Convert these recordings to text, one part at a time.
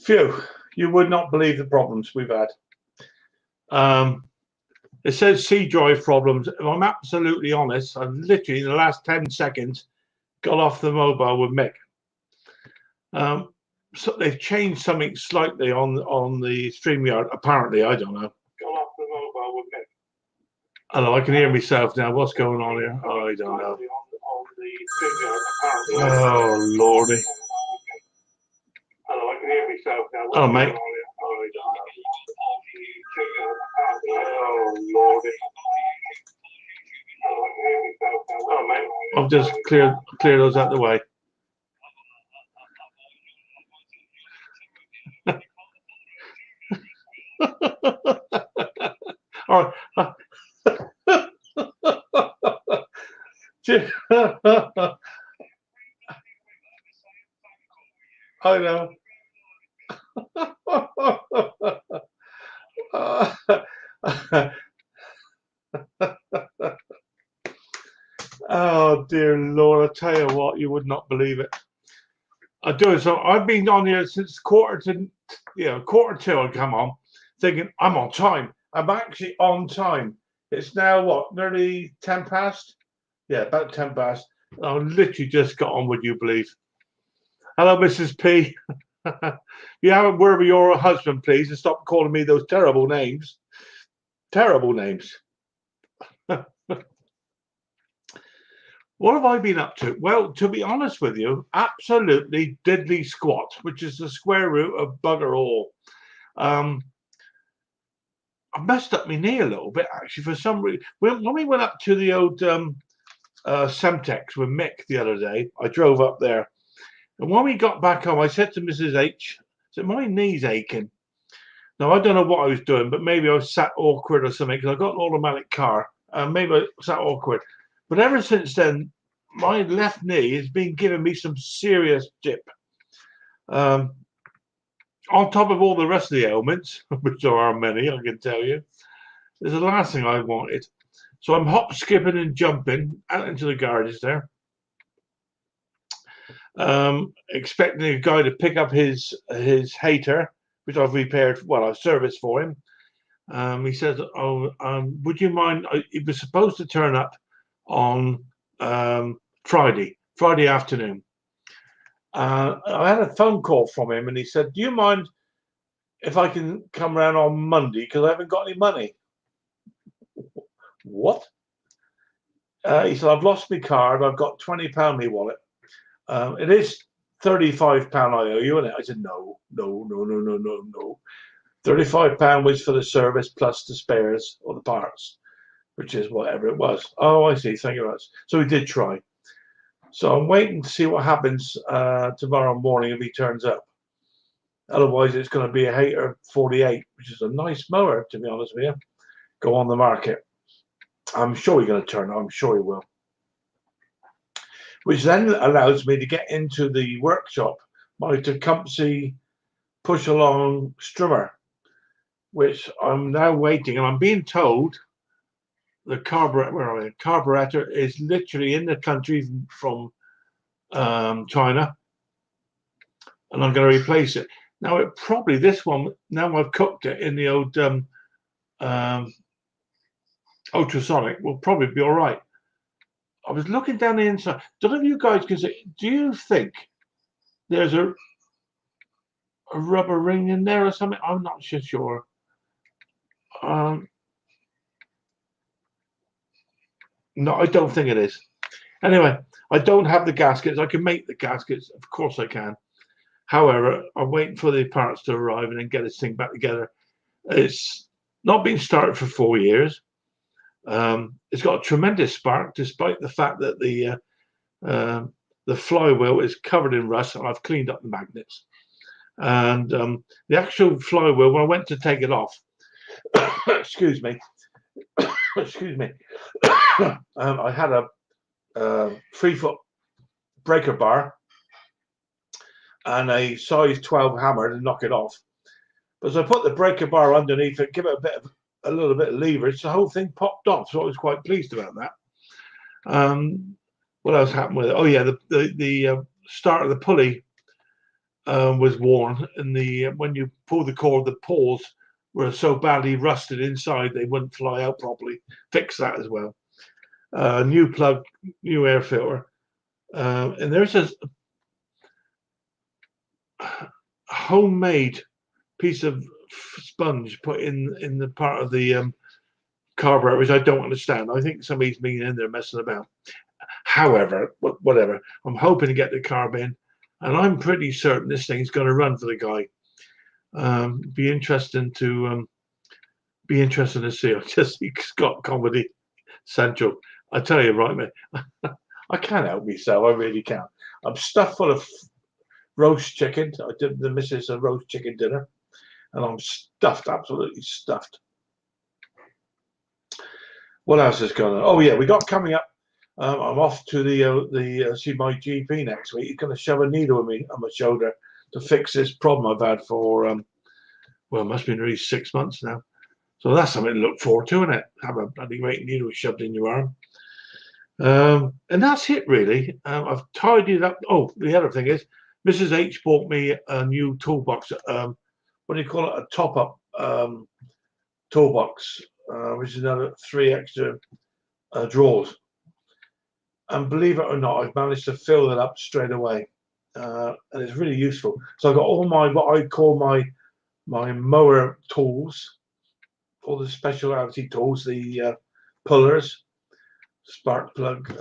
Phew, you would not believe the problems we've had. It says C drive problems. If I'm absolutely honest, I've literally in the last 10 seconds got off the mobile with Mick. So they've changed something slightly on the StreamYard. Apparently, I don't know. Got off the mobile with Mick. Hello, I can hear myself now. What's going on here? Oh, I don't know. Oh, Lordy. Hello, I can hear myself now. Oh, mate. Oh, Lordy. Oh, mate. I'll just clear those out the way. All right. I know. Oh dear Lord! I tell you what, you would not believe it. I do. So I've been on here since quarter two. I come on, thinking I'm on time. I'm actually on time. It's now what, nearly 10 past? Yeah, about 10 past. I literally just got on. Would you believe? Hello, Mrs. P. You have a word with your husband, please, and stop calling me those terrible names. Terrible names. What have I been up to? Well, to be honest with you, absolutely diddly squat, which is the square root of bugger all. I messed up my knee a little bit, actually, for some reason. When we went up to the old Semtex with Mick the other day, I drove up there. And when we got back home, I said to Mrs. H, I said, my knee's aching. Now, I don't know what I was doing, but maybe I was sat awkward or something, because I got an automatic car. Maybe I sat awkward. But ever since then, my left knee has been giving me some serious dip. On top of all the rest of the ailments, which there are many, I can tell you, is the last thing I wanted. So I'm hop, skipping and jumping out into the garage there. Expecting a guy to pick up his hater, which I've repaired. Well, I've serviced for him. He says, would you mind? He was supposed to turn up on Friday afternoon. I had a phone call from him, and he said, do you mind if I can come around on Monday, because I haven't got any money? What? He said, I've lost my card. I've got £20 in my wallet. It is £35 I owe you, isn't it? I said, no. £35 was for the service plus the spares or the parts, which is whatever it was. Oh, I see. Thank you very much. So he did try. So I'm waiting to see what happens tomorrow morning if he turns up. Otherwise, it's going to be a Hater 48, which is a nice mower, to be honest with you. Go on the market. I'm sure he's going to turn up. I'm sure he will. Which then allows me to get into the workshop, my Tecumseh push-along strimmer, which I'm now waiting, and I'm being told the carburetor is literally in the country from China, and I'm going to replace it. Now, this one, now I've cooked it in the old ultrasonic, will probably be all right. I was looking down the inside. Don't know if you guys can see. Do you think there's a rubber ring in there or something? I'm not sure. No, I don't think it is. Anyway, I don't have the gaskets. I can make the gaskets. Of course I can. However, I'm waiting for the parts to arrive and then get this thing back together. It's not been started for 4 years. It's got a tremendous spark, despite the fact that the flywheel is covered in rust, and I've cleaned up the magnets. And the actual flywheel, when I went to take it off, excuse me, I had a 3-foot breaker bar and a size 12 hammer to knock it off. But as I put the breaker bar underneath it, give it a little bit of leverage, the whole thing popped off. So I was quite pleased about that. What else happened with it? Oh yeah, the start of the pulley was worn, and when you pull the cord, the pawls were so badly rusted inside they wouldn't fly out properly. Fix that as well. New plug, new air filter, and there's a homemade piece of sponge put in the part of the carburetor, which I don't understand. I think somebody's been in there messing about. However, whatever. I'm hoping to get the carb in, and I'm pretty certain this thing's going to run for the guy. Be interesting to see. I just see Scott Comedy Central. I tell you, right, mate, I can't help myself. I really can't. I'm stuffed full of roast chicken. I did the missus a roast chicken dinner, and I'm stuffed, absolutely stuffed. What else is going on? Oh yeah, we got coming up. I'm off to the see my GP next week. He's going to shove a needle in me on my shoulder to fix this problem I've had for well, it must have been really 6 months now. So that's something to look forward to, isn't it? Have a bloody great needle shoved in your arm. And that's it really. I've tidied up. Oh, the other thing is, Mrs. H bought me a new toolbox. What do you call it? A top-up toolbox, which is another 3 extra drawers. And believe it or not, I've managed to fill that up straight away, and it's really useful. So I've got all my what I call my mower tools, all the specialty tools, the pullers, spark plug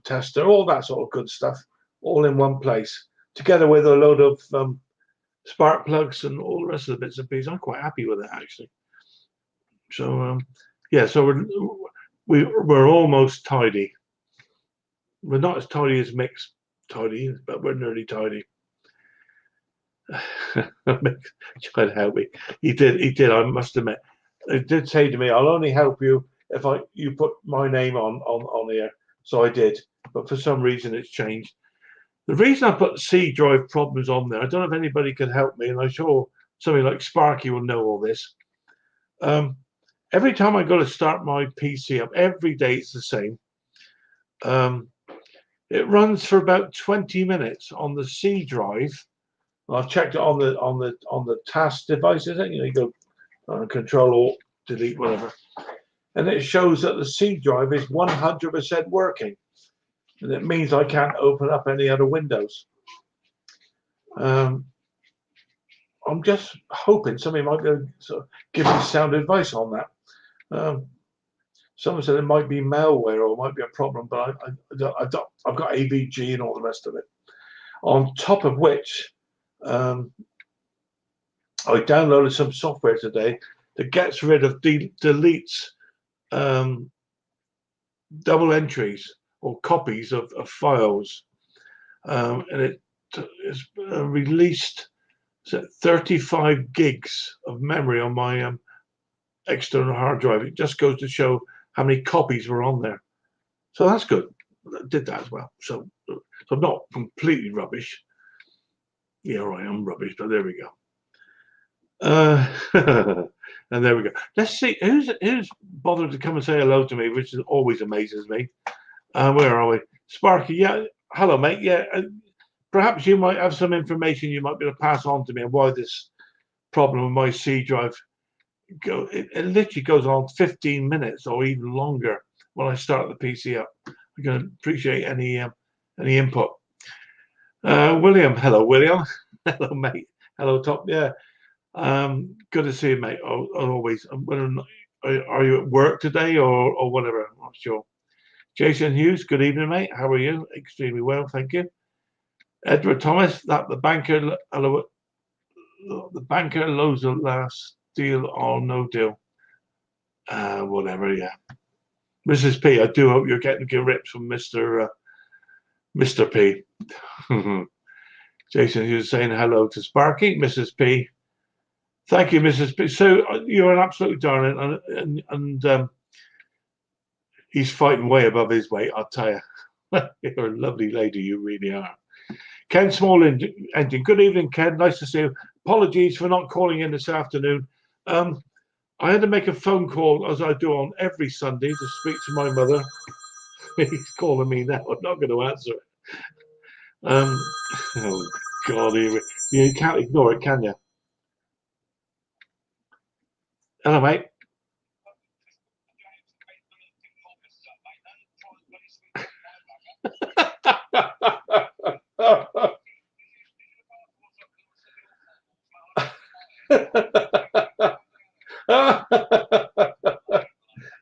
tester, all that sort of good stuff, all in one place, together with a load of spark plugs and all the rest of the bits and pieces. I'm quite happy with it actually. So yeah, so we're almost tidy. We're not as tidy as Mick's tidy, but we're nearly tidy. Mick tried to help me. He did. I must admit, he did say to me, "I'll only help you if you put my name on here." So I did, but for some reason it's changed. The reason I put C drive problems on there, I don't know if anybody can help me, and I'm sure somebody like Sparky will know all this. Every time I go to start my PC up, every day it's the same. It runs for about 20 minutes on the C drive. I've checked it on the task devices. You know, you go Control Alt Delete whatever, and it shows that the C drive is 100% working, and it means I can't open up any other windows. I'm just hoping somebody might be able to sort of give me sound advice on that. Someone said it might be malware or it might be a problem, but I've got AVG and all the rest of it. On top of which, I downloaded some software today that gets rid of, deletes double entries or copies of files, and it is released 35 gigs of memory on my external hard drive. It just goes to show how many copies were on there. So that's good. I did that as well. So I'm not completely rubbish. Yeah, I am rubbish, but there we go. And there we go. Let's see who's bothered to come and say hello to me, which always amazes me. Where are we? Sparky, yeah. Hello, mate. Yeah. Perhaps you might have some information you might be able to pass on to me on why this problem with my C drive it literally goes on 15 minutes or even longer when I start the PC up. I'm going to appreciate any input. William, hello, William. Hello, mate. Hello, Top. Yeah. Good to see you, mate. Always. Are you at work today or whatever? I'm not sure. Jason Hughes, good evening, mate. How are you? Extremely well, thank you. Edward Thomas, that the banker, loads of last deal or no deal. Whatever, yeah. Mrs. P, I do hope you're getting ripped from Mr. P. Jason Hughes saying hello to Sparky. Mrs. P. Thank you, Mrs. P. So you're an absolute darling, and he's fighting way above his weight, I'll tell you. You're a lovely lady, you really are. Ken Small Engine. Good evening, Ken. Nice to see you. Apologies for not calling in this afternoon. I had to make a phone call, as I do on every Sunday, to speak to my mother. He's calling me now. I'm not going to answer it. Um, oh God, you can't ignore it, can you? Hello, mate.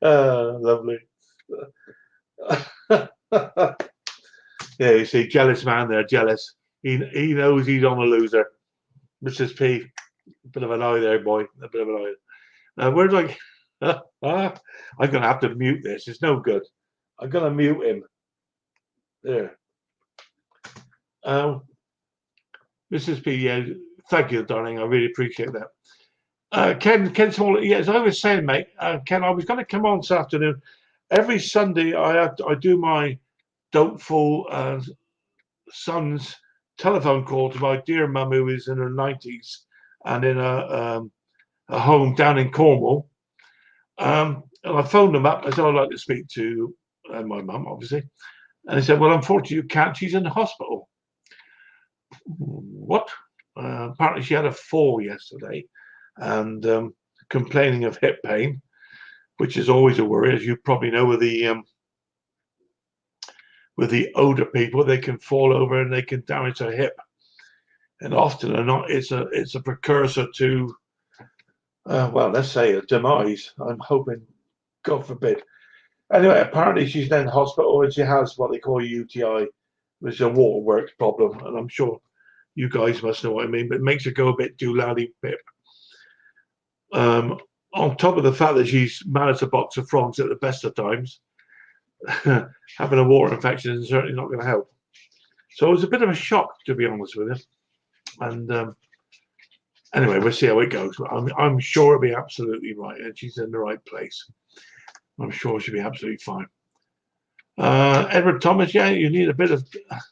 Lovely. Yeah, you see, jealous man there, jealous. He knows he's on a loser. Mrs. P, bit of an eye there, boy. A bit of an eye. Where do I? I'm gonna have to mute this. It's no good. I'm gonna mute him. There. Um, Mrs. P, yeah, thank you, darling. I really appreciate that. Ken Small, yeah, as I was saying, mate, Ken, I was going to come on this afternoon. Every Sunday, I do my doubtful son's telephone call to my dear mum who is in her 90s and in a home down in Cornwall. And I phoned them up. I said, I'd like to speak to my mum, obviously. And they said, well, unfortunately, you can't. She's in the hospital. What? Apparently, she had a fall yesterday and complaining of hip pain, which is always a worry, as you probably know, with the older people, they can fall over and they can damage their hip, and often or not, it's a precursor to, well, let's say a demise. I'm hoping, God forbid. Anyway, apparently she's in hospital and she has what they call a UTI, which is a waterworks problem, and I'm sure you guys must know what I mean, but it makes her go a bit doolally pip. On top of the fact that she's managed a box of frogs at the best of times, having a water infection is certainly not going to help. So it was a bit of a shock, to be honest with you. And anyway, we'll see how it goes. I'm sure it'll be absolutely right, and she's in the right place. I'm sure she'll be absolutely fine. Edward Thomas, yeah, you need a bit of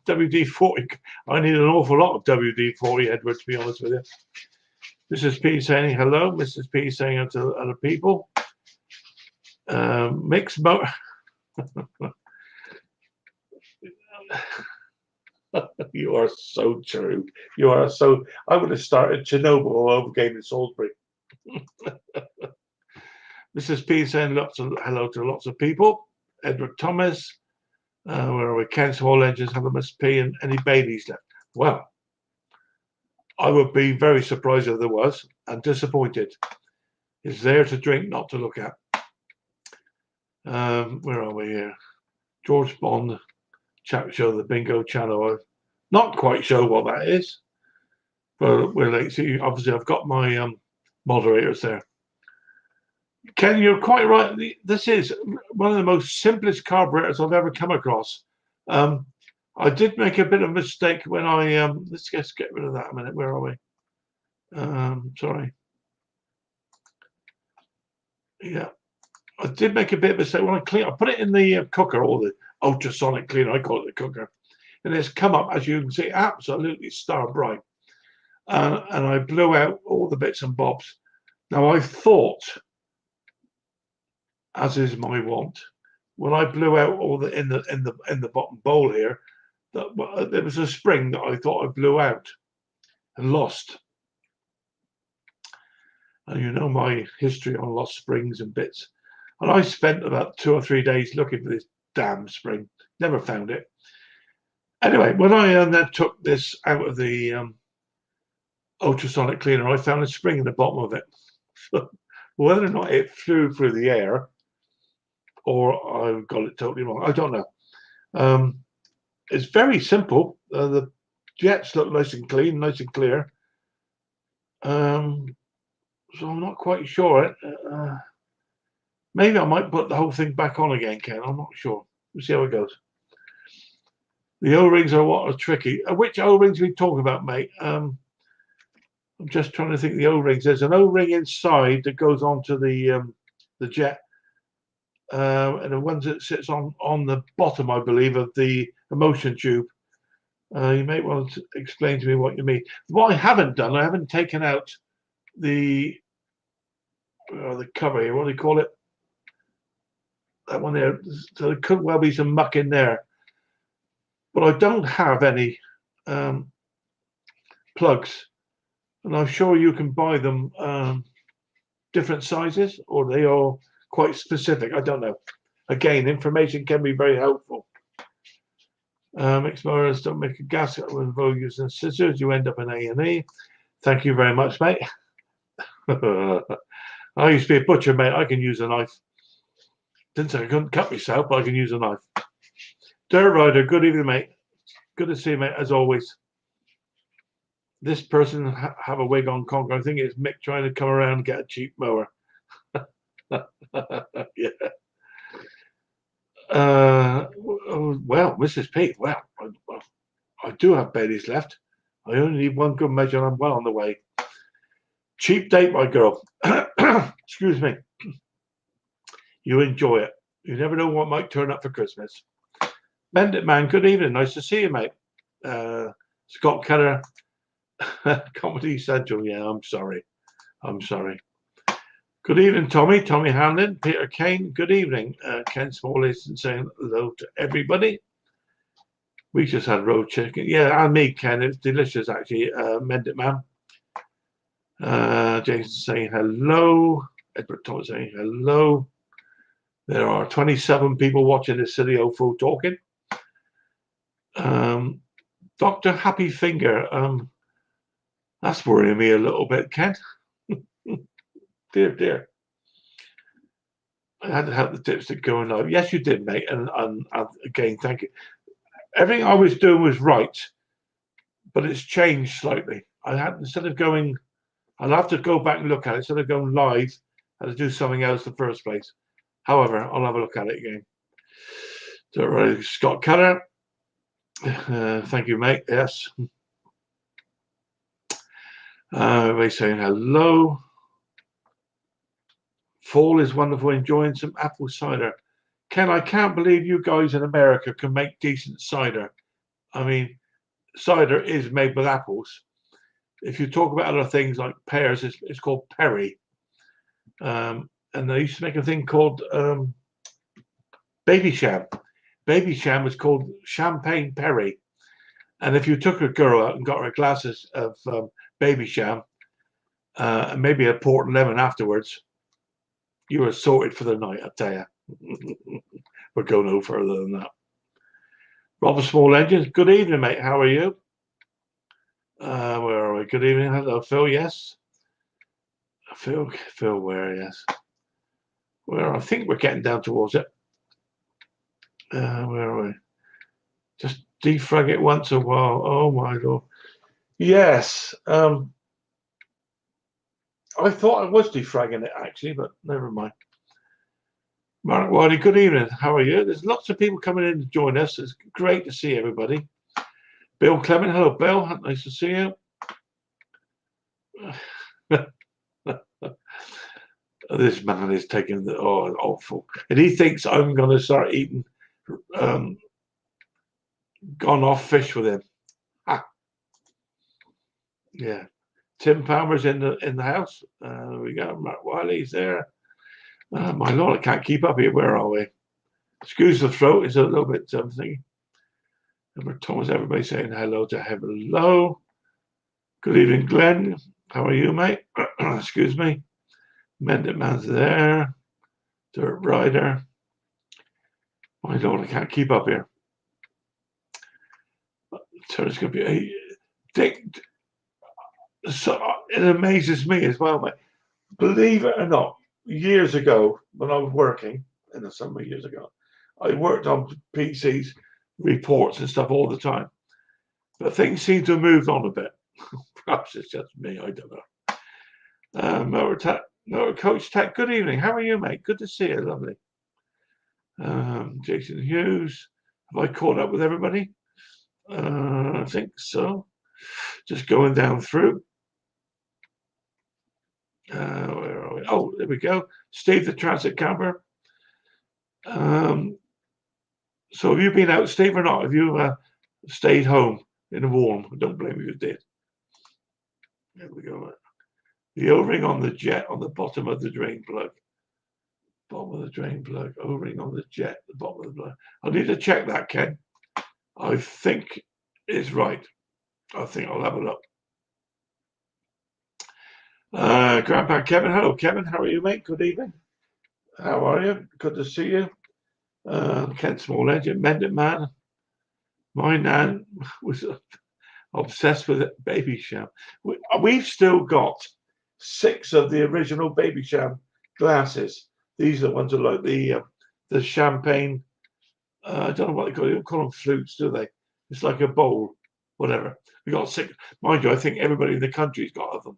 WD-40. I need an awful lot of WD-40, Edward, to be honest with you. Mrs. P saying hello. Mrs. P saying to other people. Mixed motor. You are so true. You are so. I would have started Chernobyl all over again in Salisbury. Mrs. P saying hello to lots of people. Edward Thomas. Where are we? Ken Small Engines. Hello, Mrs. P. And any Baileys left? Well, I would be very surprised if there was, and disappointed. It's there to drink, not to look at. Where are we here? George Bond, chat show, the bingo channel. I'm not quite sure what that is, but we're late. See, obviously, I've got my moderators there. Ken, you're quite right. This is one of the most simplest carburetors I've ever come across. I did make a bit of a mistake when I let's just get rid of that a minute. Where are we? Sorry. Yeah, I did make a bit of a mistake when I put it in the cooker, or the ultrasonic cleaner. I call it the cooker, and it's come up, as you can see, absolutely star bright. And I blew out all the bits and bobs. Now I thought, as is my wont, when I blew out all the in the bottom bowl here, that there was a spring that I thought I blew out and lost. And you know my history on lost springs and bits. And I spent about 2 or 3 days looking for this damn spring. Never found it. Anyway, when I then took this out of the ultrasonic cleaner, I found a spring in the bottom of it. So whether or not it flew through the air or I got it totally wrong, I don't know. It's very simple. The jets look nice and clean, nice and clear. So I'm not quite sure. Maybe I might put the whole thing back on again, Ken. I'm not sure. We'll see how it goes. The O-rings are what are tricky. Which O-rings are we talking about, mate? I'm just trying to think of the O-rings. There's an O-ring inside that goes onto the jet, and the ones that sits on the bottom, I believe, of the motion tube. You may want to explain to me what you mean. What I haven't done, I haven't taken out the cover here. What do you call it? That one there. So there could well be some muck in there, but I don't have any plugs, and I'm sure you can buy them different sizes, or they are quite specific. I don't know. Again, information can be very helpful. Explorers don't make a gasket with using scissors. You end up in A&E. Thank you very much, mate. I used to be a butcher, mate. I can use a knife. Didn't say I couldn't cut myself, but I can use a knife. Dirt Rider, good evening, mate. Good to see you, mate, as always. This person have a wig on Conquer. I think it's Mick trying to come around and get a cheap mower. Yeah. Well, Mrs. P, well, I do have Baileys left. I only need one good measure and I'm well on the way. Cheap date, my girl. Excuse me. You enjoy it. You never know what might turn up for Christmas. Mend it, man. Good evening. Nice to see you, mate. Scott Keller, Comedy Central. Yeah, I'm sorry. Good evening, Tommy. Tommy Hanlon, Peter Kane. Good evening. Ken Small is saying hello to everybody. We just had road chicken. Yeah, and me, Ken. It's delicious, actually. Mend it, man. Jason saying hello. Edward Thomas saying hello. There are 27 people watching this silly old fool talking. Dr. Happy Finger. That's worrying me a little bit, Ken. Dear. I had to help the dipstick going live. Yes, you did, mate. And again, thank you. Everything I was doing was right, but it's changed slightly. Instead of going, I'll have to go back and look at it. Instead of going live, I had to do something else in the first place. However, I'll have a look at it again. So, right, Scott Keller. Thank you, mate. Yes. Everybody saying hello. Fall is wonderful. Enjoying some apple cider. Ken, I can't believe you guys in America can make decent cider. I mean, cider is made with apples. If you talk about other things like pears, it's called perry. And they used to make a thing called baby sham. Baby sham was called champagne perry. And if you took a girl out and got her glasses of baby sham, and maybe a port and lemon afterwards, you were sorted for the night, I tell you. We're going no further than that. Robert Small Engines, good evening, mate. How are you? Where are we? Good evening. Hello, Phil. Yes. Phil, where? Yes. Where? I think we're getting down towards it. Where are we? Just defrag it once a while. Oh my lord. Yes. I thought I was defragging it actually, but never mind. Mark Wiley, good evening. How are you? There's lots of people coming in to join us. It's great to see everybody. Bill Clement, hello, Bill. Nice to see you. This man is taking the awful, and he thinks I'm going to start eating gone off fish with him. Ah. Yeah, Tim Palmer's in the house. We got Mark Wiley's there. My lord, I can't keep up here. Where are we? Excuse the throat. It's a little bit something. Number Thomas, everybody saying hello to hello. Good evening, Glenn. How are you, mate? Excuse me. Mendit Man's there. Dirt Rider. My lord, I can't keep up here. So it's going to be Dick. So it amazes me as well, mate. Believe it or not, years ago when I was working, in the summer years ago, I worked on PCs, reports and stuff all the time. But things seem to have moved on a bit. Perhaps it's just me, I don't know. Motor Coach Tech, good evening. How are you, mate? Good to see you, lovely. Jason Hughes, have I caught up with everybody? I think so. Just going down through. Where are we? Oh, there we go. Steve the Transit Camper. So have you been out, Steve, or not? Have you stayed home in the warm? I don't blame you if you did. There we go. The O-ring on the jet on the bottom of the drain plug. Bottom of the drain plug. O-ring on the jet, the bottom of the plug. I need to check that, Ken. I think it's right. I think I'll have a look. Grandpa Kevin. Hello, Kevin. How are you, mate? Good evening. How are you? Good to see you. Ken Small Legend, Mended Man. My nan was obsessed with it. Baby Sham. We've still got 6 of the original Baby Sham glasses. These are the ones that are like the champagne. I don't know what they call it. They don't call them flutes, do they? It's like a bowl, whatever. We got 6. Mind you, I think everybody in the country's got them.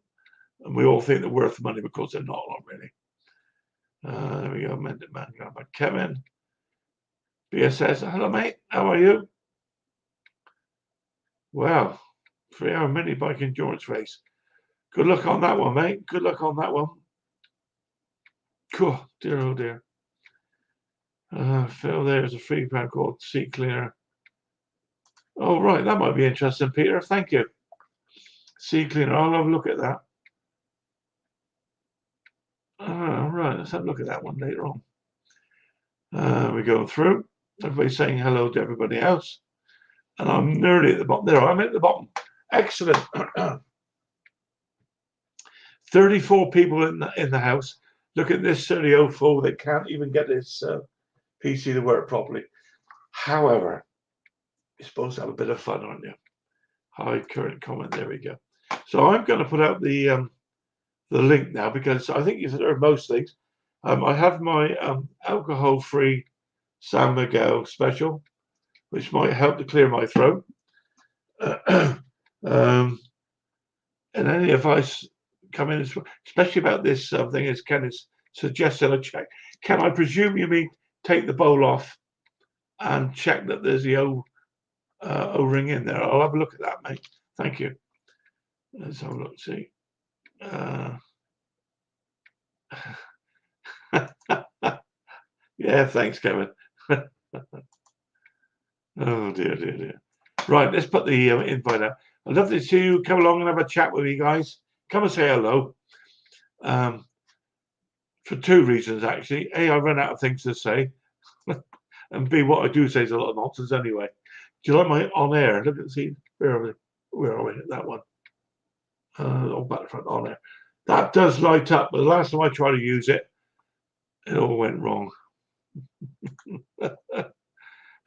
And we all think they're worth money because they're not really. There we go. Mended Man, Grandpa Kevin. BSS. Hello, mate. How are you? Well, 3-hour mini bike endurance race. Good luck on that one, mate. Good luck on that one. Cool. Dear, oh dear. Phil, there's a free brand called Sea Cleaner. Oh, right. That might be interesting, Peter. Thank you. Sea Cleaner. I'll have a look at that. All right. Let's have a look at that one later on. We go through. Everybody's saying hello to everybody else. And I'm nearly at the bottom. There, I'm at the bottom. Excellent. 34 people in the house. Look at this 3004. They can't even get this PC to work properly. However, you're supposed to have a bit of fun, aren't you? Hi, current comment. There we go. So I'm going to put out the link now because I think you've heard most things. I have my alcohol-free San Miguel special, which might help to clear my throat. And any advice coming, especially about this thing, as Ken is suggesting a check. Ken, I presume you mean take the bowl off and check that there's the O-ring in there. I'll have a look at that, mate. Thank you. Let's have a look. See. Yeah, thanks, Kevin. Oh dear. Right, let's put the invite out. I'd love to see you come along and have a chat with you guys. Come and say hello. For 2 reasons, actually. A, I run out of things to say. And B, what I do say is a lot of nonsense anyway. Do you like my on air? Look at see where are we? That one. On back front on air. That does light up, but the last time I tried to use it, it all went wrong.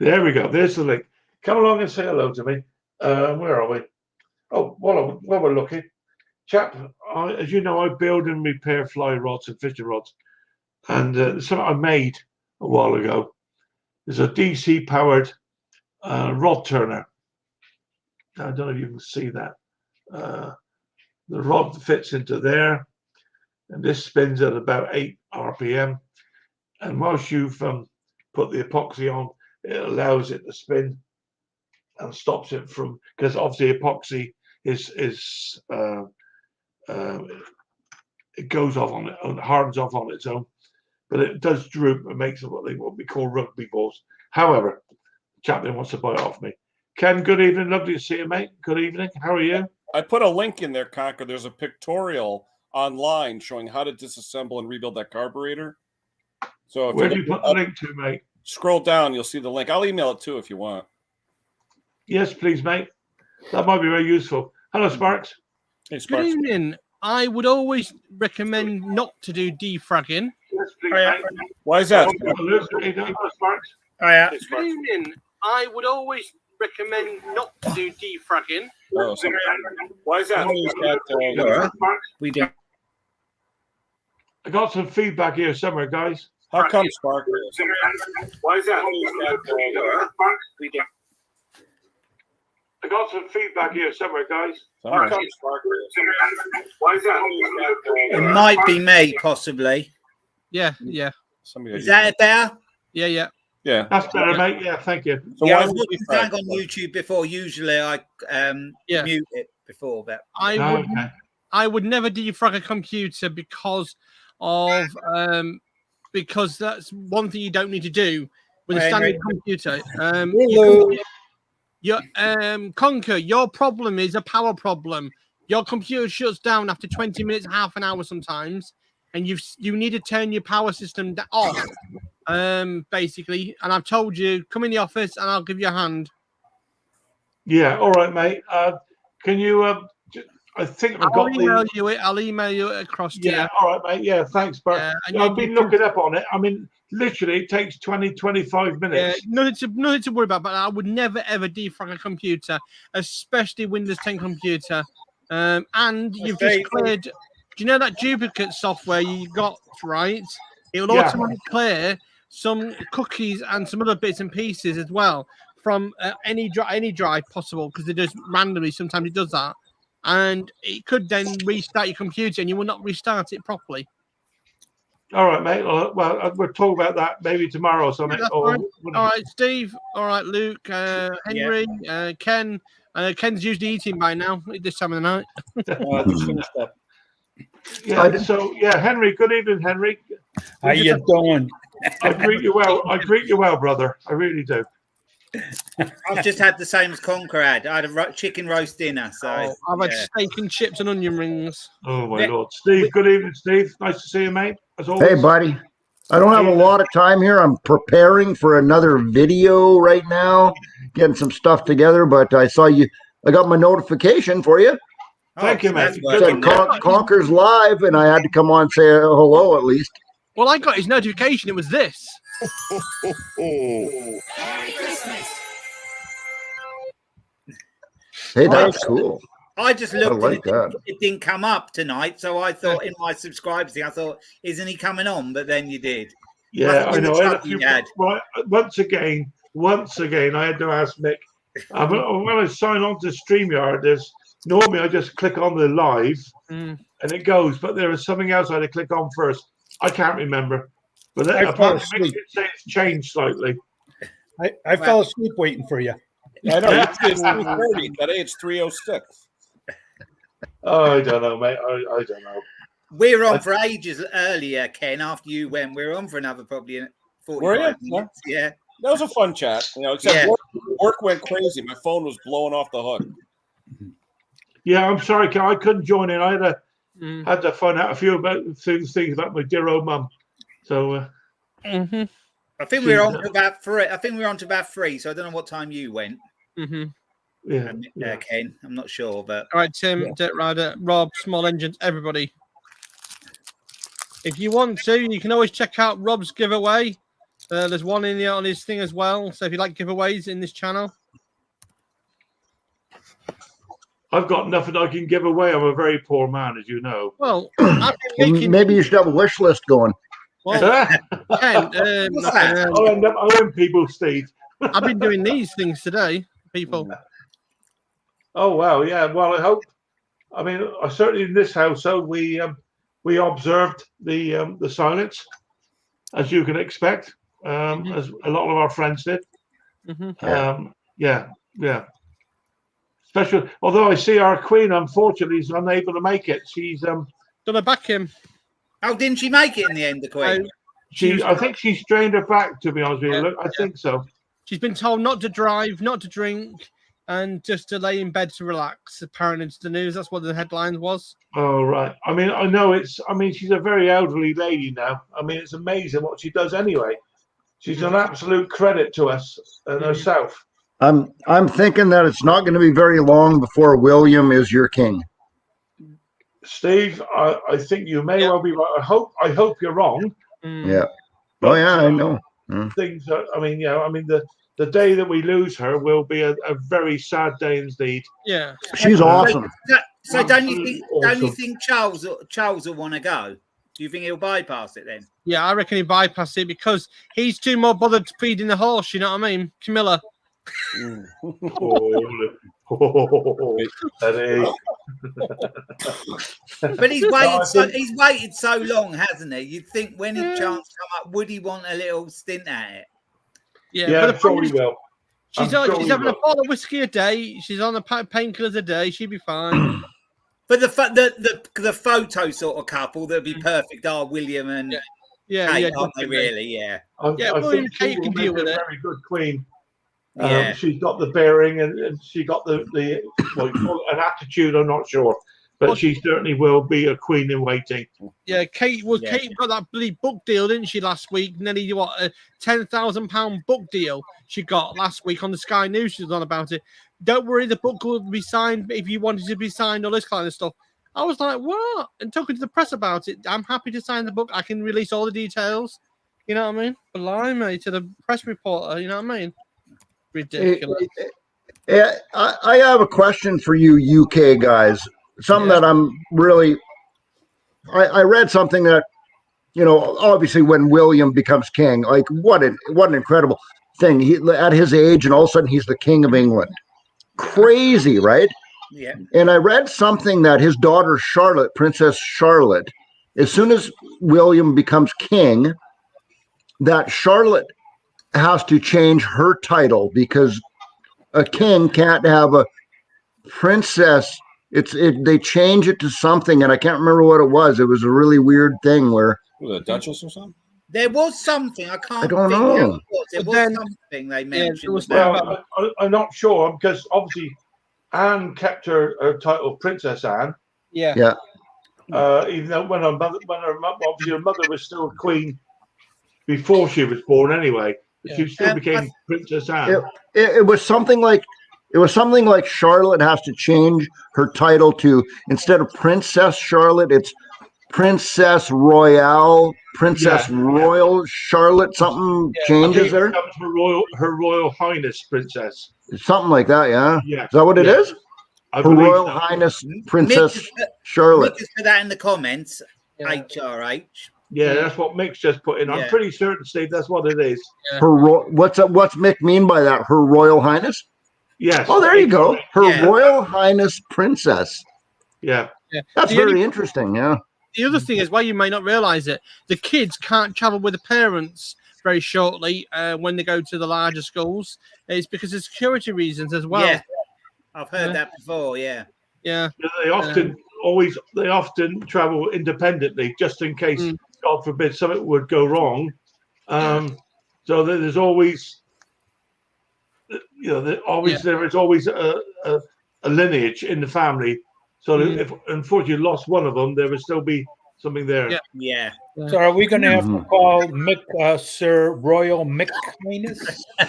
There we go. There's the link. Come along and say hello to me. Where are we? Oh, while we're looking, chap, as you know, I build and repair fly rods and fishing rods, and something I made a while ago is a DC powered rod turner. I don't know if you can see that. The rod fits into there, and this spins at about 8 RPM. And whilst you've put the epoxy on, it allows it to spin and stops it from, because obviously epoxy is it goes off on it, hardens off on its own, but it does droop and makes what we call rugby balls. However, Chaplin wants to buy it off me. Ken, good evening. Lovely to see you, mate. Good evening. How are you? I put a link in there, Conker. There's a pictorial online showing how to disassemble and rebuild that carburetor. So if where do you put the link to, mate? Scroll down, you'll see the link. I'll email it too if you want. Yes, please, mate. That might be very useful. Hello, Sparks. Hey, Sparks. Good evening. I would always recommend not to do defragging. Yes, please, mate. Why is that? Hello, Sparks. Hey, Good evening. I would always recommend not to do defragging. Oh, why is that? We do. I got some feedback here somewhere, guys. How come, Spark? Why is that? We do. I got some feedback here somewhere, guys. How come, Spark? Why is that? It might be me, possibly. Yeah. Is that better? Yeah. That's better, mate. Yeah, thank you. So Yeah, why I was would watching you something defrag? on YouTube before. Usually I mute it before, but I would never defrag a computer because that's one thing you don't need to do with a standard computer. Conquer, your problem is a power problem. Your computer shuts down after 20 minutes, half an hour sometimes, and you need to turn your power system off. Basically, and I've told you, come in the office and I'll give you a hand. Yeah, all right, mate. Can you? I think I've I'll got email you it. I'll email you it across to Yeah, you. all right, mate. Yeah, thanks, Bert. Yeah, and I've you been can- looking up on it. I mean, literally, it takes 20, 25 minutes. nothing to worry about. But I would never ever defrag a computer, especially Windows 10 computer. And you've just cleared. Do you know that duplicate software you got, right? It will automatically clear some cookies and some other bits and pieces as well from any drive possible, because it does randomly. Sometimes it does that, and it could then restart your computer, and you will not restart it properly. All right, mate. Well, we'll talk about that maybe tomorrow or something. Yeah, all right, Steve. All right, Luke, Henry, Ken. Ken's usually eating by now at this time of the night. Just finished up. Yeah. So Henry. Good evening, Henry. How you doing? I greet you well. I greet you well, brother. I really do. I've just had the same as Conker had. I had a chicken roast dinner. So I've had steak and chips and onion rings. Oh my Lord, Steve. Good evening, Steve. Nice to see you, mate. As always. Hey, buddy. I don't have a lot of time here. I'm preparing for another video right now, getting some stuff together. But I saw you. I got my notification for you. Thank you, mate. It said Conker's live, and I had to come on and say hello at least. Well, I got his notification. It was this. Merry Christmas. Hey, that's cool. I just looked like and that. it didn't come up tonight, so I thought in my subscribers thing, I thought, isn't he coming on? But then you did. Yeah, I know. Right, once again, I had to ask Mick. When I sign on to StreamYard, normally I just click on the live and it goes, but there is something else I had to click on first. I can't remember, but apparently Mick did say it's changed slightly. I fell asleep waiting for you. I know. It's 3:30. Today it's 3:06. Oh, I don't know, mate. I don't know. We were on for ages earlier, Ken. After you went, we were on for another probably 45 minutes. Yeah, that was a fun chat. Except work went crazy. My phone was blowing off the hook. Yeah, I'm sorry, Ken. I couldn't join in. I had to find out a few things about my dear old mum. So. I think we were on to about 3. I think we were on to about 3. So I don't know what time you went. Yeah, Ken. I'm not sure, but all right, Tim, Dirt Rider, Rob, Small Engines, everybody. If you want to, you can always check out Rob's giveaway. There's one in on his thing as well. So if you like giveaways in this channel, I've got nothing I can give away. I'm a very poor man, as you know. Well, maybe you should have a wish list going. Well, Ken, I own people, Steve. I've been doing these things today, people. Oh wow, yeah. Well, I hope. I mean, certainly in this household, we observed the silence, as you can expect, as a lot of our friends did. Yeah. Especially, although I see our queen, unfortunately, is unable to make it. She's Gonna back him. Oh, didn't she make it in the end, the queen? I think she strained her back. To be honest with you, look, I think so. She's been told not to drive, not to drink, and just to lay in bed to relax. Apparently, it's the news. That's what the headline was. Oh right. I mean, I know she's a very elderly lady now. I mean, it's amazing what she does anyway. She's an absolute credit to us and herself. I'm thinking that it's not going to be very long before William is your king. Steve, I think you may well be right. I hope you're wrong. Yeah. Oh yeah, I know. Things are, the day that we lose her will be a very sad day indeed. Yeah. She's awesome. So don't you think Charles will want to go? Do you think he'll bypass it then? Yeah, I reckon he bypassed it because he's too more bothered feeding the horse. You know what I mean, Camilla? But he's waited so long, hasn't he? You'd think when his chance come up, would he want a little stint at it? Yeah, I'm sure he will. She's having a bottle of whiskey a day. She's on a painkillers a day. She'd be fine. But the photo sort of couple that'd be perfect are William and Kate, aren't they? Really, yeah. I William and Kate can deal with it. Very good queen. Yeah. She's got the bearing and she got the an attitude. I'm not sure, but she certainly will be a queen in waiting. Yeah, Kate got that bloody book deal, didn't she, last week? Nearly a £10,000 book deal she got last week on the Sky News. She was on about it. don't worry, the book will be signed if you wanted to be signed, all this kind of stuff. I was like, what? And talking to the press about it, I'm happy to sign the book. I can release all the details. You know what I mean? Blimey, to the press reporter, you know what I mean? Ridiculous. I have a question for you UK guys. Something that I'm really... I read something that, obviously when William becomes king, like what an incredible thing. He, at his age, and all of a sudden he's the king of England. Crazy, right? Yeah. And I read something that his daughter Charlotte, Princess Charlotte, as soon as William becomes king, that Charlotte has to change her title because a king can't have a princess. They change it to something, and I can't remember what it was. It was a really weird thing where Was it a Duchess or something? There was something. I can't don't think know. It was. There was something they mentioned. Well, I'm not sure because obviously Anne kept her title Princess Anne. Yeah. Even though when her mother was still queen before she was born anyway. She still became Princess Anne. it was something like Charlotte has to change her title to, instead of Princess Charlotte, it's Princess Royal Charlotte. Something changes there. Her Royal Highness Princess. Something like that, yeah. Yeah. Is that what it is? Her Royal Highness Princess Charlotte. Mick has put that in the comments. HRH. Yeah, that's what Mick's just put in. I'm pretty certain, Steve, that's what it is. Yeah. What's Mick mean by that? Her Royal Highness? Yes. Oh, there you go. Her Royal Highness Princess. Yeah. That's very interesting, yeah. The other thing is, why you may not realize it, the kids can't travel with the parents very shortly when they go to the larger schools. It's because of security reasons as well. Yeah, I've heard that before. Yeah. They often travel independently just in case, God forbid, something would go wrong. So there's always, there is always a lineage in the family. So if unfortunately you lost one of them, there would still be something there. Yeah. So are we going to have to call Mick Sir Royal Mick Highness? Don't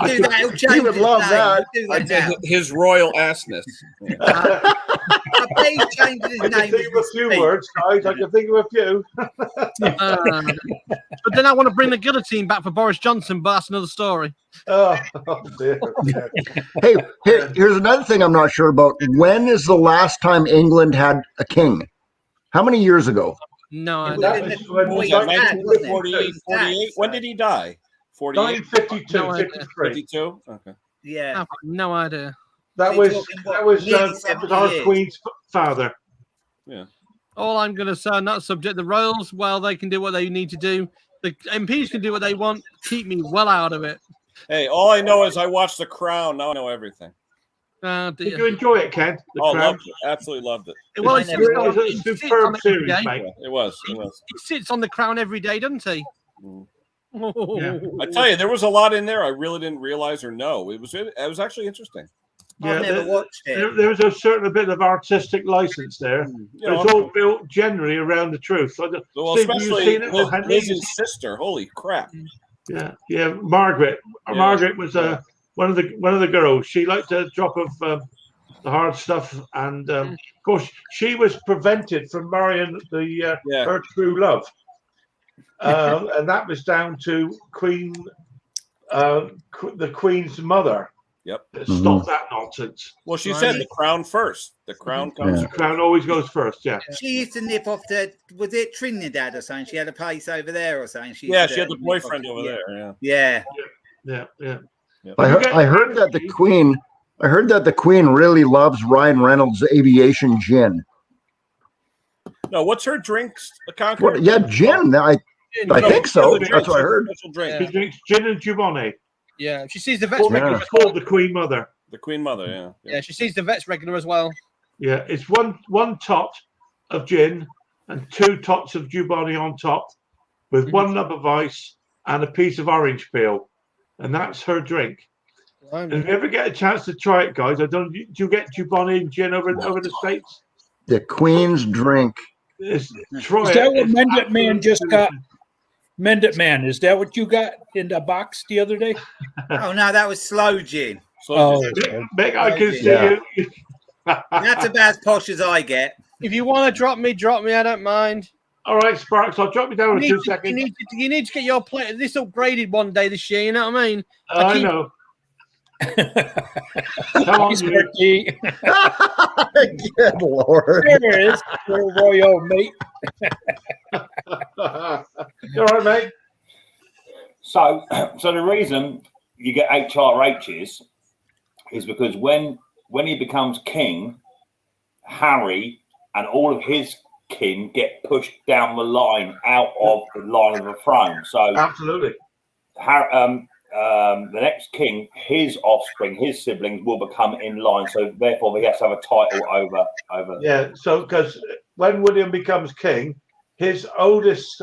do that. He'll change He would love that. His royal assness. I bet he's changing his I can name. think of a few words, guys. I can think of a few. But then I want to bring the guillotine back for Boris Johnson, but that's another story. Oh dear. Hey, here's another thing I'm not sure about. When is the last time England had a king? How many years ago? No, I That don't. was when 1948, 48. When did he die? 48? 1952, No, 53. 52? Okay. Yeah. I've got no idea. That was our Queen's father. Yeah. All I'm going to say on that subject, the Royals, well, they can do what they need to do. The MPs can do what they want. Keep me well out of it. Hey, all I know is I watched The Crown. Now I know everything. Did you enjoy it, Ken? Loved it. Absolutely loved it. Well, it was a superb series, mate. It was. He sits on the crown every day, doesn't he? Yeah. I tell you, there was a lot in there I really didn't realize or know. It was actually interesting. Yeah, I've never watched it. There was a certain bit of artistic license there. It's all built generally around the truth. Well, Steve, especially Liz's sister. Holy crap! Yeah. Margaret. Margaret was one of the girls. She liked a drop of the hard stuff, and of course, she was prevented from marrying her true love, and that was down to the Queen's mother. Yep. Stop that nonsense. Well, she said the crown first. The crown comes. The crown always goes first. Yeah. She used to nip off was it Trinidad or something? She had a place over there or something. She had the boyfriend over there. Yeah. I heard that the Queen. I heard that the Queen really loves Ryan Reynolds' aviation gin. No, what's her drinks? Gin. I think so. That's what I heard. She drinks gin and Giovanni. Yeah, she sees the vets regular. It's called the Queen Mother. The Queen Mother, yeah. She sees the vets regular as well. Yeah, it's one tot of gin and 2 tots of Giovanni on top, with 1 nub of ice and a piece of orange peel, and that's her drink. And if you ever get a chance to try it, guys, do you get Giovanni and gin over the States? The Queen's drink. Is that what Man just got? Mendit Man, is that what you got in the box the other day? Oh no, that was slow gin. Oh, Mick, I can see Yeah. you. That's about as posh as I get. If you want to drop me. I don't mind. All right, Sparks, I'll drop you down in 2 seconds. You need to get your play this upgraded one day this year. You know what I mean? I know. Come on, you. Good Lord. there it is. Royal, mate. You all right, mate? So the reason you get HRHs is because when he becomes king, Harry and all of his kin get pushed down the line out of the line of the throne. So Absolutely. the next king, his offspring, his siblings will become in line. So therefore, he has to have a title over. Yeah. So because when William becomes king, his oldest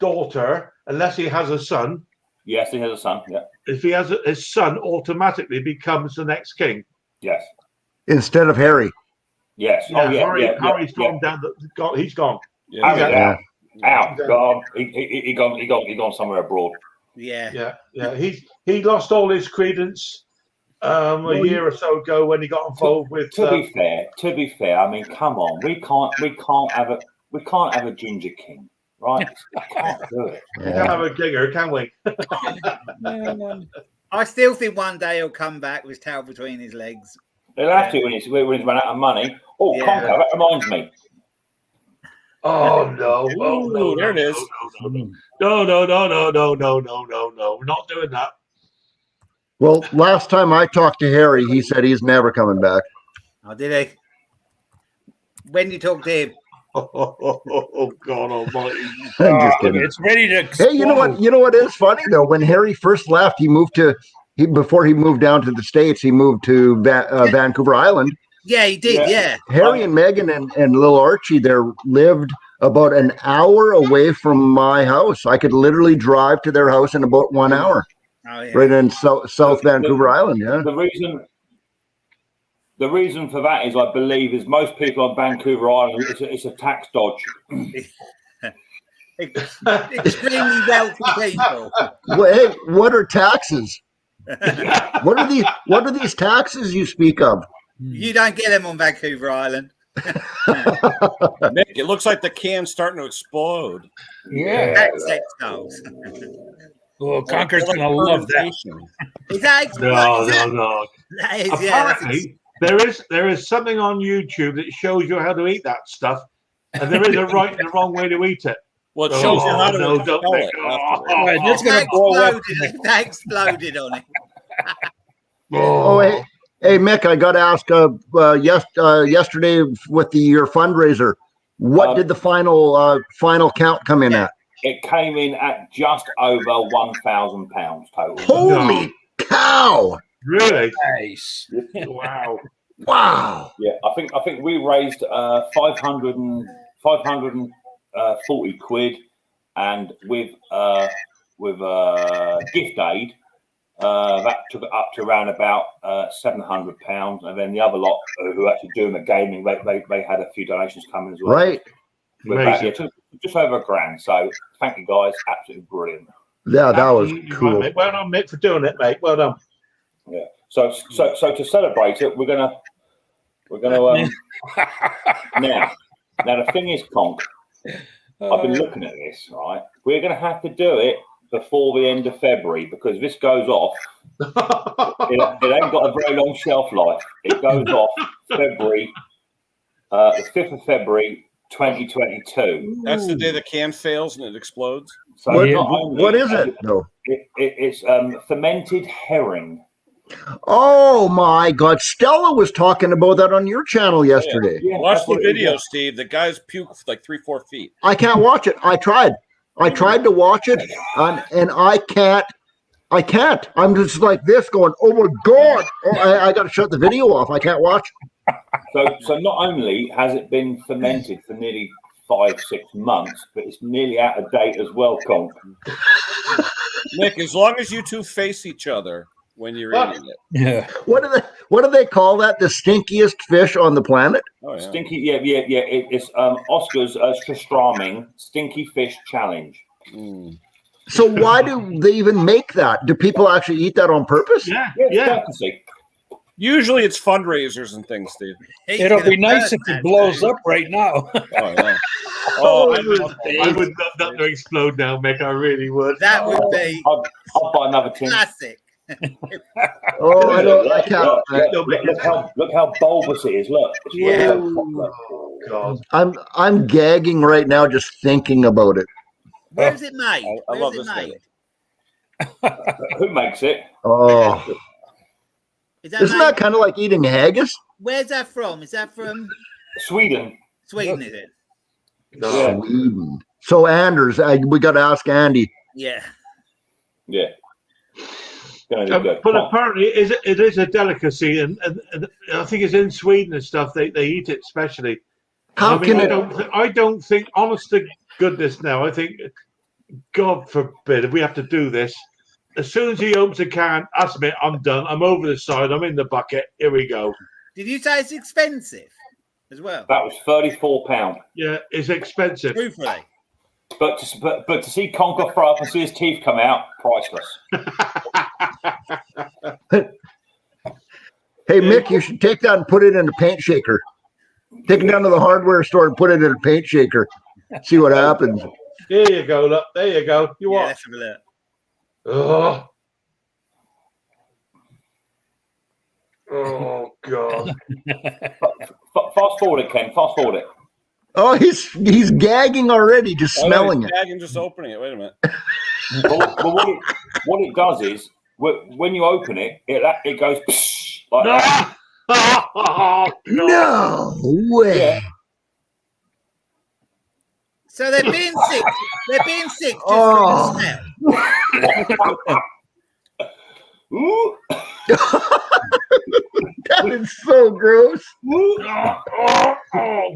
daughter, unless he has a son, Yes, he has a son. Yeah. if he has his son, automatically becomes the next king. Yes. Instead of Harry. Yes. Yeah, Yeah. Harry's gone down. He's gone. Yeah. Harry's Yeah. out. Gone. He gone somewhere abroad. Yeah. Yeah. He lost all his credence a year or so ago when he got involved with. To be fair, I mean, come on, we can't have a ginger king, right? We can't do it. We can't have a ginger, can we? I still think one day he'll come back with his tail between his legs. They'll have to when he's run out of money. Oh, Yeah. Conker, that reminds me. Oh no! Oh no! There it is. No! We're not doing that. Well, last time I talked to Harry, he said he's never coming back. Oh, did he? When you talk to him? Oh God Almighty! I'm just kidding. It's ready to explode. Hey, you know what? You know what is funny though? When Harry first left, before he moved down to the States, he moved to Vancouver Island. Yeah, he did. Yeah. Harry and Megan and little Archie there lived about an hour away from my house. I could literally drive to their house in about 1 hour. Oh, yeah. Right in South Vancouver Island. Yeah. The reason for that is, I believe, is most people on Vancouver Island, it's a tax dodge. Extremely wealthy people. Well, hey, what are taxes? What are these taxes you speak of? You don't get them on Vancouver Island. Mick, it looks like the can's starting to explode. Yeah. That's sex dolls. Oh, Conker's going to love that. Is that No. That is, yeah. Apparently, there is something on YouTube that shows you how to eat that stuff, and there is a right and a wrong way to eat it. Well, it shows you how to don't expel make it. Right, afterwards. it's going to blow up. That exploded on it. Oh, hey, Mick, I got to ask. Yesterday with your fundraiser, what did the final count come in at? It came in at just over £1,000 total. Holy cow! Really? Nice. Wow. Wow. Yeah, I think we raised 540 quid, and with gift aid, that took it up to around about £700, and then the other lot who actually doing the gaming, they had a few donations coming as well. Right. Just over £1,000. So thank you guys, absolutely brilliant. Yeah, that was cool. Right, well done, Mick, for doing it, mate. Well done. Yeah. So to celebrate it, we're gonna now the thing is, Conk, I've been looking at this, right? We're gonna have to do it before the end of February, because this goes off. It ain't got a very long shelf life. It goes off February, the 5th of February, 2022. That's the day the can fails and it explodes. So What is it? No. It's fermented herring. Oh my God! Stella was talking about that on your channel yesterday. Yeah, Watch that's the what it is. video, Steve. The guy's puke like 3-4 feet. I can't watch it. I tried to watch it, and I can't. I'm just like this, going, "Oh my God!" I got to shut the video off. I can't watch. So not only has it been fermented for nearly 5-6 months, but it's nearly out of date as well, Conk. Nick, as long as you two face each other when you're eating it. Yeah. What do they call that? The stinkiest fish on the planet? Oh, yeah. Stinky, yeah. It's Oscar's Straming Stinky Fish Challenge. Mm. So why do they even make that? Do people actually eat that on purpose? Yeah, It's yeah. delicacy. Usually it's fundraisers and things, Steve. It'll be nice if it blows up right now. Oh, yeah. Oh, I love would love that to explode now, Mick. I really would. That would be I'll buy another tin. classic. Oh, I don't. I can't. Look how bulbous it is. Look. It's really Yeah. look. God. I'm gagging right now just thinking about it. Where is it made? I Where love is it this made? Who makes it? Oh, Is that isn't made? that kind of like eating haggis? Where's that from? Is that from Sweden. Sweden? Is it? Yeah. Sweden. So Anders, we got to ask Andy. Yeah. Yeah. Gonna do good. But Come on. apparently, it is a delicacy, and I think it's in Sweden and stuff. They eat it specially. How can it? I don't think, honest to goodness, now I think, God forbid, if we have to do this. As soon as he opens a can, that's me. I'm done. I'm over the side. I'm in the bucket. Here we go. Did you say it's expensive as well? That was £34. Yeah, it's expensive. Truthfully. But to see Conker throw up and see his teeth come out, priceless. Hey Mick, you should take that and put it in a paint shaker. Take it down to the hardware store and put it in a paint shaker. See what happens. There you go. Look, there you go. You Yeah, what? let's have a look. Oh God. Fast forward it, Ken. Fast forward it. Oh, he's gagging already, just smelling it. Gagging, just opening it. Wait a minute. But what it does is, when you open it, it goes like that. No way. Yeah. So they're being sick. They're being sick just from the smell. Ooh. That is so gross. Oh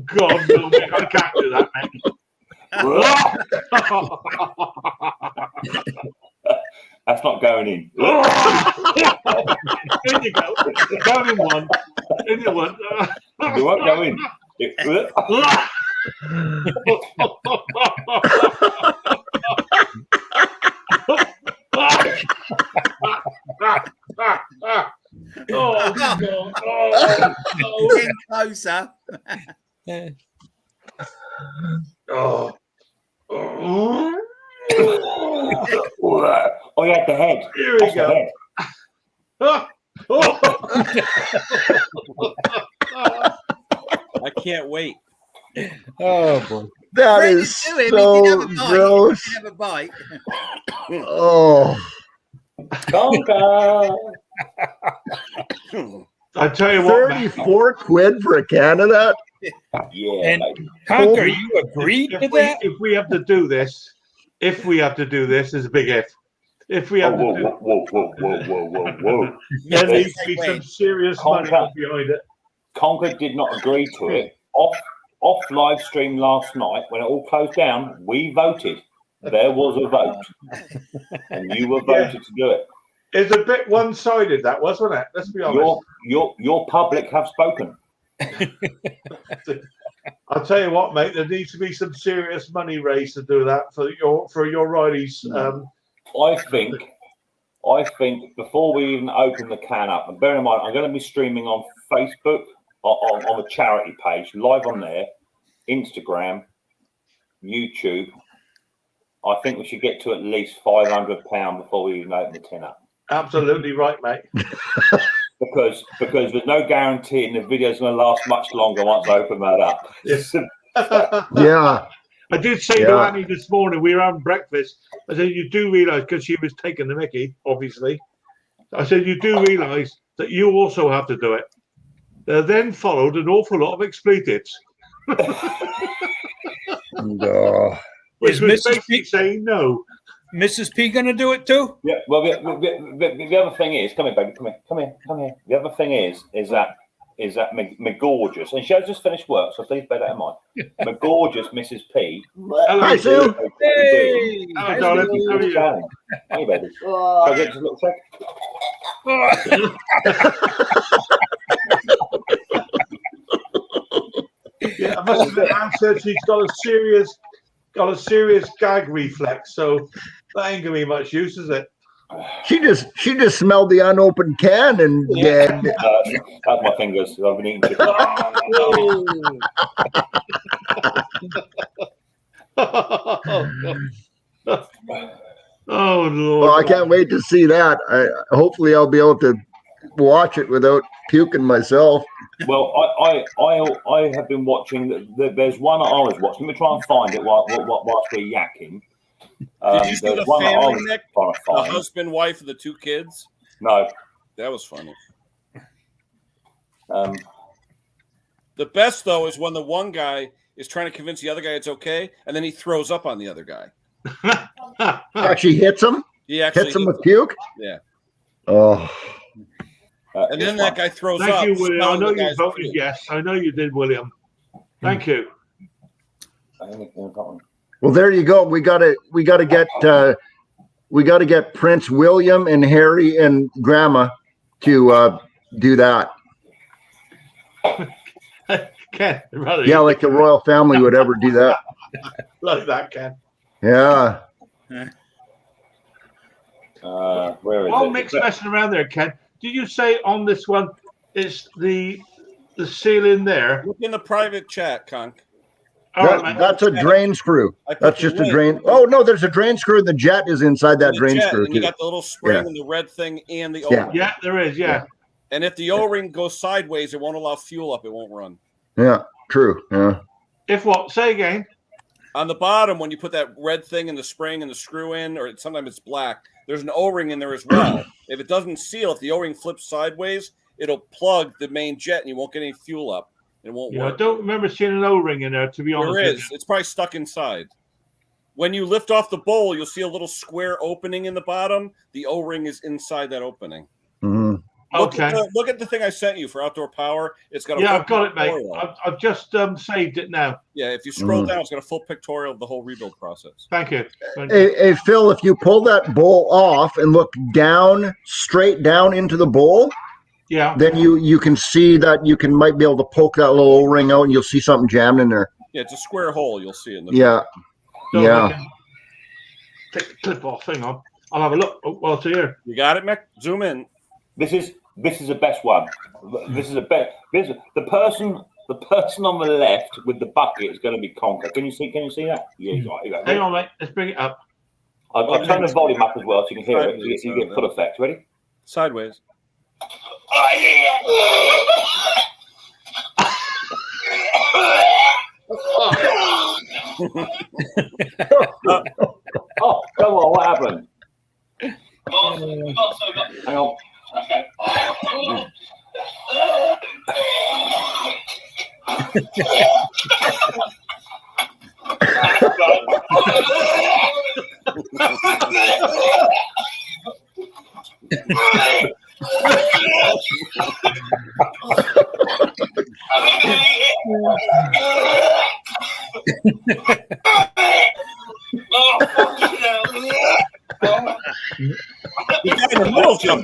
God, no, Mick, I can't do that, Mick. That's not going in. In you go. Down in one. In the one. It won't go in. Oh, God. Getting closer. Oh. Oh, you had the head. Here we That's the go. head. I can't wait. Oh boy. That Brendan is knew him. He so did have a bite. gross. He did have a bite. Oh, Conker. I tell you what, Matt, 34 quid for a can of that? Yeah. And mate. Conker, you agreed to that? if we have to do this, there's a big if. If we have to do Whoa. there needs to be some serious money behind it. Conker did not agree to it. Off live stream last night, when it all closed down, we voted. There was a vote. And you were voted to do it. It's a bit one-sided, that wasn't it? Let's be honest. Your public have spoken. I'll tell you what, mate. There needs to be some serious money raised to do that for your righties. I think before we even open the can up, and bear in mind, I'm going to be streaming on Facebook, on the charity page, live on there, Instagram, YouTube. I think we should get to at least £500 before we even open the tin up. Absolutely right, mate. Because there's no guarantee the video's going to last much longer once I open that up. Yes. Yeah. I did say to Annie this morning, we were having breakfast. I said, you do realise, because she was taking the mickey, obviously. I said, you do realise that you also have to do it. There then followed an awful lot of expletives. No. Which Is was Mrs. basically saying no. Mrs. P going to do it too? Yeah. Well, the other thing is, come here, baby, come here. The other thing is that McGorgeous, and she has just finished work, so please bear that in mind. McGorgeous Mrs. P. Hi, Sue. Hey! Hello, darling. How are you? Hey, baby. Can I get just a little sec? Yeah, I must admit, Anne said she's got a serious gag reflex. So That ain't gonna be much use, is it? She just smelled the unopened can and That's my fingers. I've been eating chicken. Oh Lord! Well, I can't wait to see that. Hopefully I'll be able to watch it without puking myself. Well, I have been watching. There's one I was watching. Let me try and find it whilst we're yakking. Did you see the family, Nick? The husband, wife, and the 2 kids? No. That was funny. The best, though, is when the one guy is trying to convince the other guy it's okay, and then he throws up on the other guy. Actually hits him? He actually hits him with puke? Yeah. Oh. And then that guy throws up. Thank you, William. I know the you voted yes. I know you did, William. Thank you. Well, there you go. We gotta get Prince William and Harry and Grandma to do that. Ken, brother. Yeah, like the royal family would ever do that. Like that, Ken. Yeah. Where is While it? Mick's messing around there, Ken, did you say on this one it's the seal in there? Look in the private chat, Conk. That's a drain screw. That's just a drain. Oh no, there's a drain screw, and the jet is inside that drain screw and too. you got the little spring and the red thing and the O-ring. Yeah, there is. Yeah. And if the O-ring goes sideways, it won't allow fuel up. It won't run. Yeah, true. Yeah. If what? Say again. On the bottom, when you put that red thing in the spring and the screw in, or sometimes it's black, there's an O-ring in there as well. If it doesn't seal, if the O-ring flips sideways, it'll plug the main jet and you won't get any fuel up. It won't work. I don't remember seeing an O-ring in there, to be honest. There is. It's probably stuck inside. When you lift off the bowl, you'll see a little square opening in the bottom. The O-ring is inside that opening. Mm-hmm. Okay. Look at the thing I sent you for outdoor power. It's got a I've got it, mate. pictorial. I've just saved it now. Yeah, if you scroll down, it's got a full pictorial of the whole rebuild process. Thank you. Hey, Phil, if you pull that bowl off and look down, straight down into the bowl, then you can see that might be able to poke that little O-ring out, and you'll see something jammed in there. Yeah, it's a square hole. You'll see it in the Take the clip off. Hang on. I'll have a look while it's here. You got it, Mick? Zoom in. This is the best one. This is the best. The person on the left with the bucket is going to be Conker. Can you see that? Yeah, right. Hang on, mate. Let's bring it up. I'll turn the volume up as well so you can hear it. You get full effect. Ready? Sideways. Oh, come on! What happened? Hang on.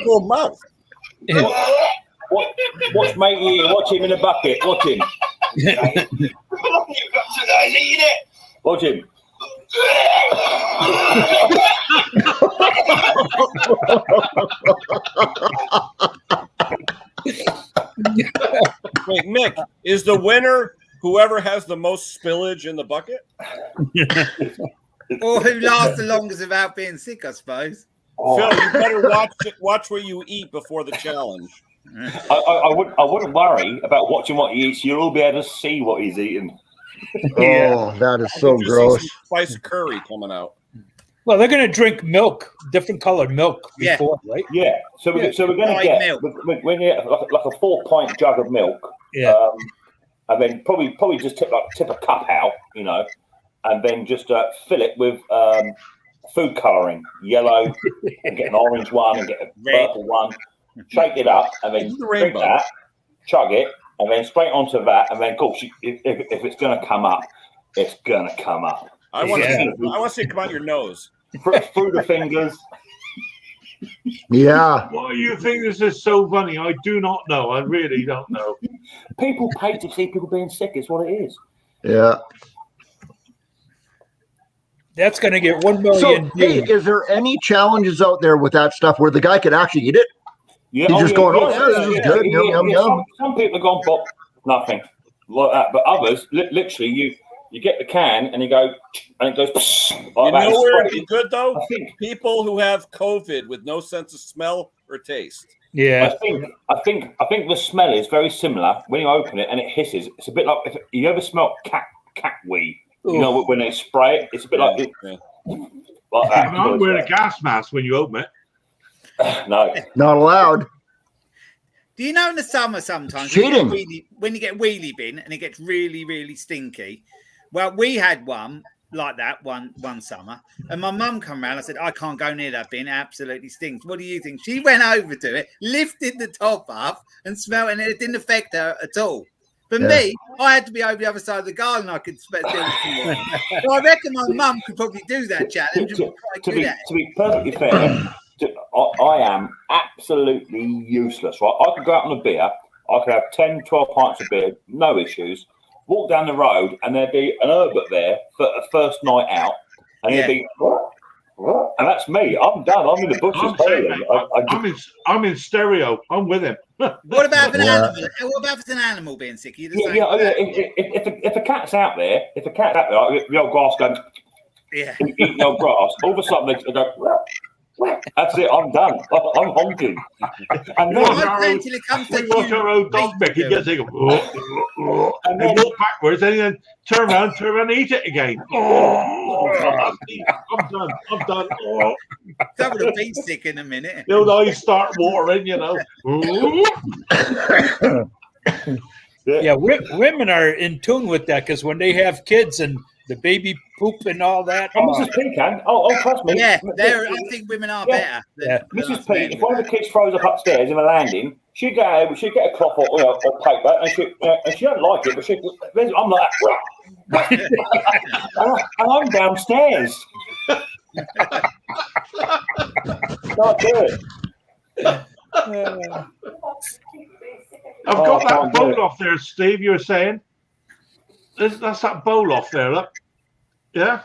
Full mouth. Watch mate here. Watch him in the bucket. Watch him. Watch him. Wait, Mick, is the winner whoever has the most spillage in the bucket? Or who lasts the longest without being sick, I suppose. Phil, you better watch where you eat before the challenge. I wouldn't worry about watching what he eats. You'll all be able to see what he's eating. Oh, that is so gross. Spice curry coming out. Well, they're going to drink milk, different colored milk before, right? Yeah. So we're going to get milk. We're going to get like a 4-pint jug of milk. Yeah. And then probably just tip a cup out, and then just fill it with food colouring, yellow, and get an orange one and get a purple one. Shake it up and then drink that, chug it, and then straight onto that. And then, of course, if it's going to come up, it's going to come up. I want to see it come out your nose. Through the fingers. Yeah. Why you think this is so funny? I do not know. I really don't know. People pay to see people being sick. It's what it is. Yeah. That's going to get 1 million. So, hey, is there any challenges out there with that stuff where the guy could actually eat it? Yeah, He's just going, oh, yeah, this is good. Yum, yum, yum. Some people have gone, Bob, nothing like that. But others, literally, you get the can and you go, and it goes. Like you know where it'd be good though? I think people who have COVID with no sense of smell or taste. Yeah, I think the smell is very similar when you open it and it hisses. It's a bit like if you ever smell cat wee. You know when they spray it, it's a bit like that. I'm wearing a gas mask when you open it. No, not allowed. Do you know in the summer sometimes cheating when you get wheelie bin and it gets really, really stinky? Well, we had one like that one summer, and my mum come around. I said, I can't go near that bin. It absolutely stinks. What do you think? She went over to it, lifted the top up, and smelled, and it didn't affect her at all. For me, I had to be over the other side of the garden. I could smell it. So I reckon my mum could probably do that challenge. To be perfectly fair, I am absolutely useless. Right, I could go out on a beer. I could have 10, 12 pints of beer, no issues. Walk down the road, and there'd be an Herbert there for a first night out, and he'd be, and that's me. I'm done. I'm in the bushes. I'm in stereo. I'm with him. What about an animal? What about if it's an animal being sick? If a cat's out there, like the old grass going, eating the old grass, all of a sudden they go. That's it. I'm done. I'm honking. And then until it comes to watch our old dog Mick. He gets like, and then walk backwards, and then turn around, and eat it again. I'm done. That would have been sick in a minute. The old eyes start watering, you know. Yeah, women are in tune with that because when they have kids and the baby poop and all that. Mrs. P can. Oh, trust me. Yeah, I think women are better. Mrs. P, if one of the kids throws up upstairs in the landing, she'd get a cloth or paper, and she don't like it, but I'm like that. and I'm downstairs. Can't do it. I've got that bowl off there, Steve. You were saying that's that bowl off there. Look, yeah.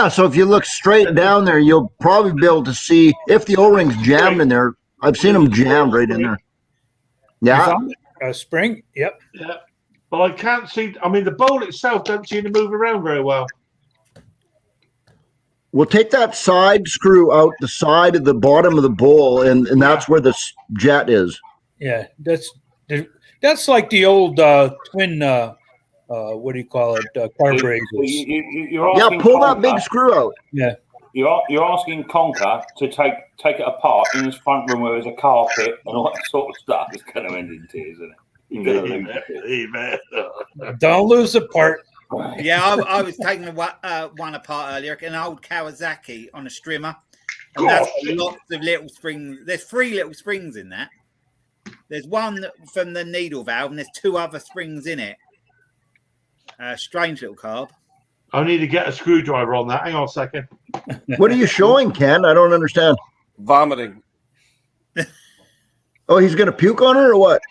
So if you look straight down there, you'll probably be able to see if the O-ring's jammed in there. I've seen them jammed right in there. Yeah, a spring. Yep. Yeah, but I can't see. I mean, the bowl itself doesn't seem to move around very well. We'll take that side screw out the side of the bottom of the bowl, and that's where the jet is. Yeah, that's like the old twin. What do you call it? Carburetors. Pull that big screw out. Yeah. You're asking Conker to take it apart in his front room where there's a carpet and all that sort of stuff. It's going to end in tears, isn't it? Don't lose the part. Yeah, I was taking one apart earlier, an old Kawasaki on a strimmer. And that's lots of little springs. There's 3 little springs in that. There's one from the needle valve, and there's 2 other springs in it. Strange little carb. I need to get a screwdriver on that. Hang on a second. What are you showing, Ken? I don't understand. Vomiting. Oh, he's going to puke on her or what?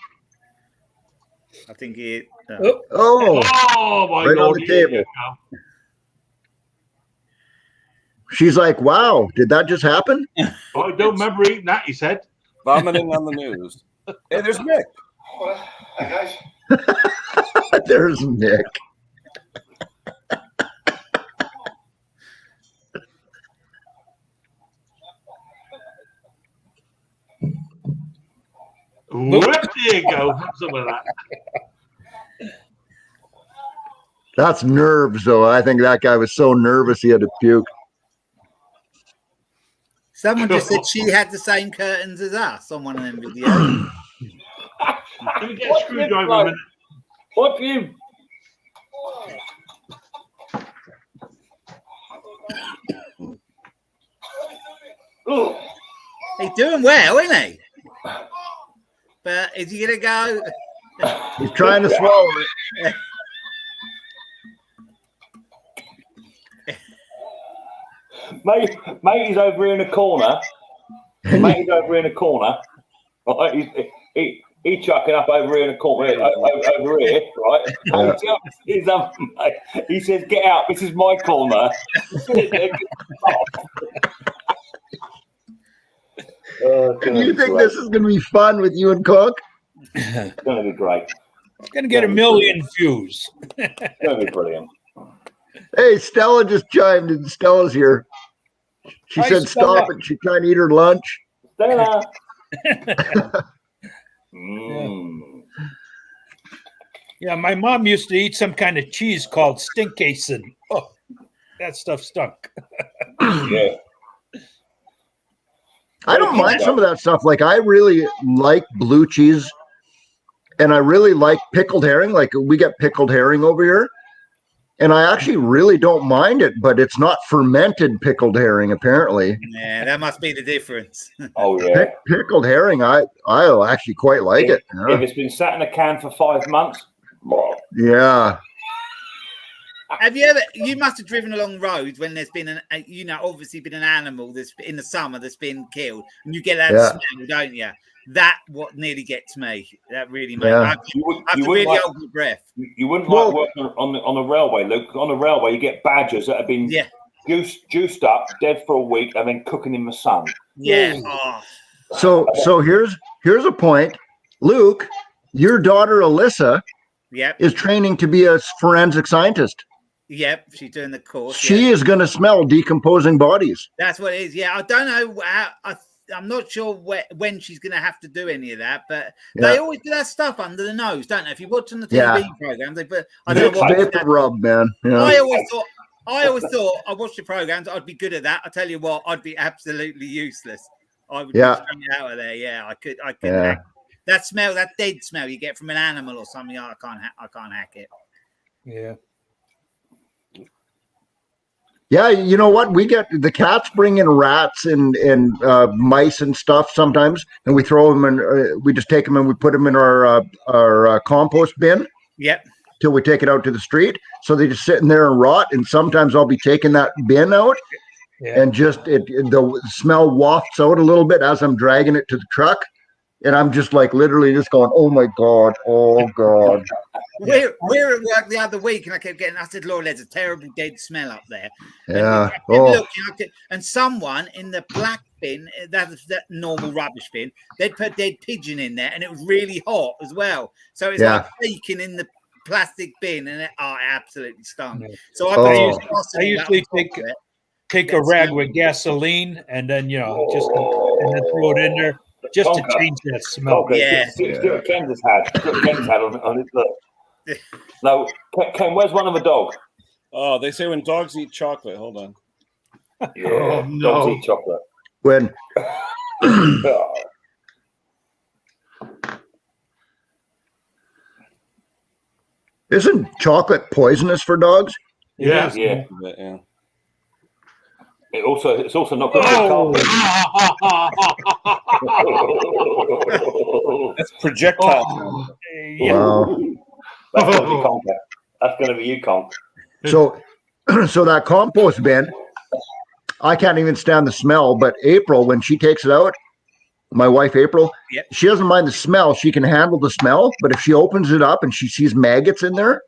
I think he. Oh, my right Lord, on the table. She's like, wow, did that just happen? I don't remember eating that, he said. Vomiting on the news. Hey, there's Mick. Hi, guys. There's Mick. There you go. Have some of that. That's nerves, though. I think that guy was so nervous he had to puke. Someone just said she had the same curtains as us on one of them videos. Let me get a screwdriver a minute. What do you? He's doing well, isn't he? But is he going to go? He's trying to swallow it. Mate is over in a corner. Mate is over in a corner. He's chucking up over here in the corner, over here, right? Yeah. His mate. He says, "Get out! This is my corner." Do you think this is going to be fun with you and Cook? It's going to be great. It's going to get 1 million views. It's going to be brilliant. Hey, Stella just chimed in. Stella's here. She Hi, said Stella. stop and she's trying to eat her lunch. Stella. Yeah, my mom used to eat some kind of cheese called stinkcasin. Oh, that stuff stunk. Yeah. I don't mind some of that stuff. Like, I really like blue cheese, and I really like pickled herring. Like, we get pickled herring over here, and I actually really don't mind it, but it's not fermented pickled herring, apparently. Yeah, that must be the difference. Oh yeah. Pickled herring, I actually quite like it. If it's been sat in a can for 5 months, Yeah. Have you ever? You must have driven along roads when there's been obviously been an animal that's in the summer that's been killed, and you get that smell, don't you? That what nearly gets me. That really makes. I have to really hold my breath. You wouldn't like working on the railway, Luke. On the railway, you get badgers that have been juiced up, dead for a week, and then cooking in the sun. Yeah. So here's a point, Luke. Your daughter Alyssa is training to be a forensic scientist. Yep, she's doing the course. She is going to smell decomposing bodies. That's what it is. Yeah, I don't know how. I'm not sure when she's going to have to do any of that, but they always do that stuff under the nose, don't they? If you watch on the TV programs, they put. I don't know what vapor rub, man. Yeah. I always thought I watched the programs. I'd be good at that. I tell you what, I'd be absolutely useless. I would be straight out of there. Yeah, I could. That smell, that dead smell you get from an animal or something. I can't hack it. Yeah. Yeah, you know what? We get the cats bring in rats and mice and stuff sometimes, and we throw them and we just take them and we put them in our compost bin. Yep. Till we take it out to the street, so they just sit in there and rot. And sometimes I'll be taking that bin out, and just the smell wafts out a little bit as I'm dragging it to the truck. And I'm just like literally just going, oh my God, oh God. We're at work the other week, and I said, Lord, there's a terrible dead smell up there. Yeah. And someone in the black bin, that normal rubbish bin, they'd put dead pigeon in there, and it was really hot as well. So it's like baking in the plastic bin, and it absolutely stunk. So I usually take a rag with gasoline and then just and then throw it in there. Just to change that smell. Okay. See what Ken just had. On his look. Now, Ken, where's one of the dog? Oh, they say when dogs eat chocolate. Hold on. Yeah, dogs eat chocolate. When isn't chocolate poisonous for dogs? Yeah. It's also not good for That's projectile. Wow. That's going to be you, Conk. So that compost bin, I can't even stand the smell. But April, when she takes it out, my wife April, she doesn't mind the smell. She can handle the smell. But if she opens it up and she sees maggots in there,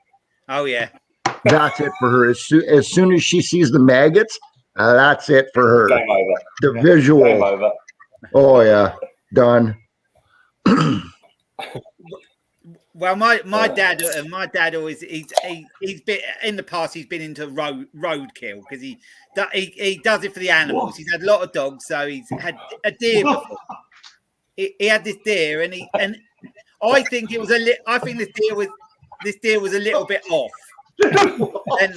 that's it for her. As soon as she sees the maggots, that's it for her. Game over. The visual. Game over. Oh yeah, done. Well, my dad always he's been in the past. He's been into roadkill because he does it for the animals. He's had a lot of dogs, so he's had a deer before. He had this deer, and I think it was I think this deer was a little bit off, and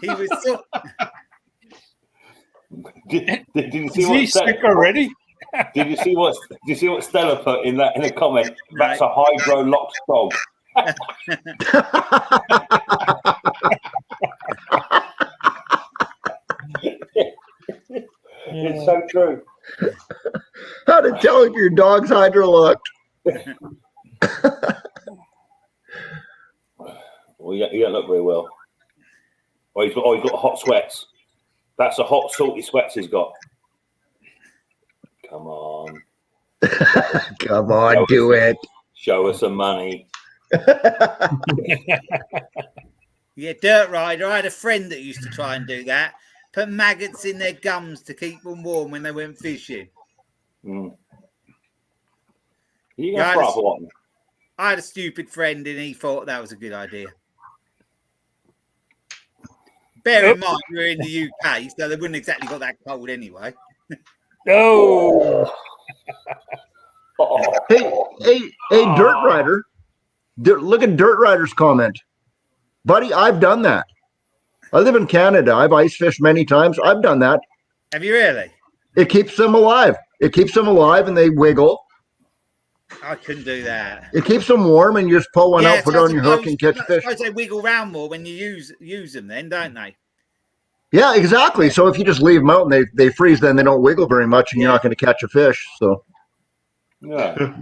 he was so. Did you see Is he sick already? Did you see what Stella put in a comment? That's a hydro locked dog. It's so true. How to tell if your dog's hydrolocked? Well, you don't look very well. Oh, he's got hot sweats. That's the hot, salty sweats he's got. Come on. Come on, do it. Show us some money. Yeah, Dirt Rider. I had a friend that used to try and do that. Put maggots in their gums to keep them warm when they went fishing. Mm. You Yeah, gonna throw up what? I had a stupid friend and he thought that was a good idea. Bear in mind, we're in the UK, so they wouldn't exactly got that cold anyway. No. Hey, Dirt Rider. Look at Dirt Rider's comment. Buddy, I've done that. I live in Canada. I've ice fished many times. I've done that. Have you really? It keeps them alive. It keeps them alive and they wiggle. I couldn't do that. It keeps them warm and you just pull one out, put it on your hook and catch fish. I suppose they wiggle around more when you use them then, don't they? Yeah, exactly. So if you just leave them out and they freeze, then they don't wiggle very much and you're not going to catch a fish. So yeah.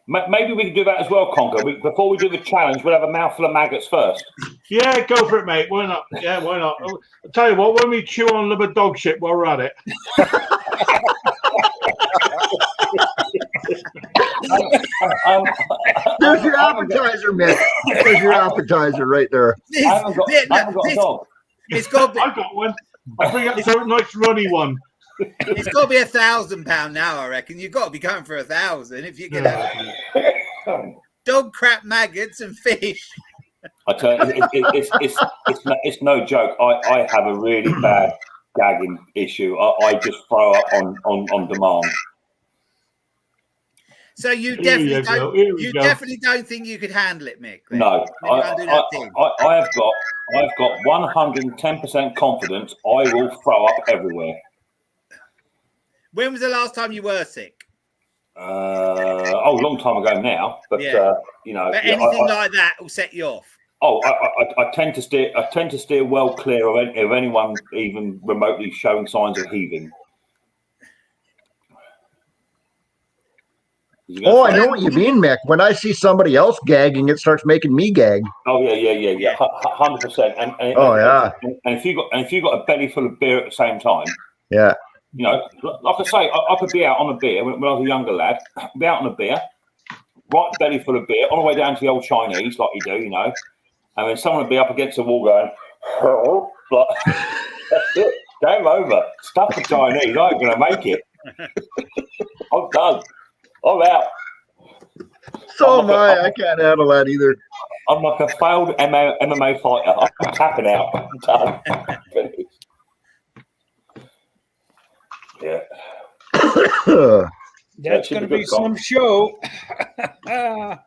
Maybe we can do that as well, Conker. Before we do the challenge, we'll have a mouthful of maggots first. Yeah, go for it, mate. Why not? Yeah, why not? I'll tell you what, when we chew on liver dog shit while we're at it. There's your appetizer, Mick. There's your appetizer right there. I haven't got a dog. It's got. I've got one. I'll bring up some nice runny one. It's got to be £1,000 now, I reckon. You've got to be going for 1,000 if you can have dog crap, maggots, and fish. I tell you, it's no joke. I have a really bad gagging issue. I just throw up on demand. So you definitely don't think you could handle it, Mick? Then? No, I've got 110% confidence. I will throw up everywhere. When was the last time you were sick? A long time ago now. But you know, but anything like that will set you off. Oh, I tend to steer. I tend to steer well clear of anyone even remotely showing signs of heaving. Oh, I know what you mean, Mick. When I see somebody else gagging, it starts making me gag. Oh yeah, 100%. And if you got a belly full of beer at the same time, yeah. You know, like I say, I could be out on a beer when I was a younger lad. Be out on a beer, right belly full of beer, all the way down to the old Chinese, like you do, you know. And then someone would be up against the wall going, oh, but that's it, game over. Stuff the Chinese, I ain't going to make it. I'm done. I'm out. So am I. I can't handle that either. I'm like a failed MMA fighter. I'm tapping out. I'm done. Yeah. That's going to be some show. I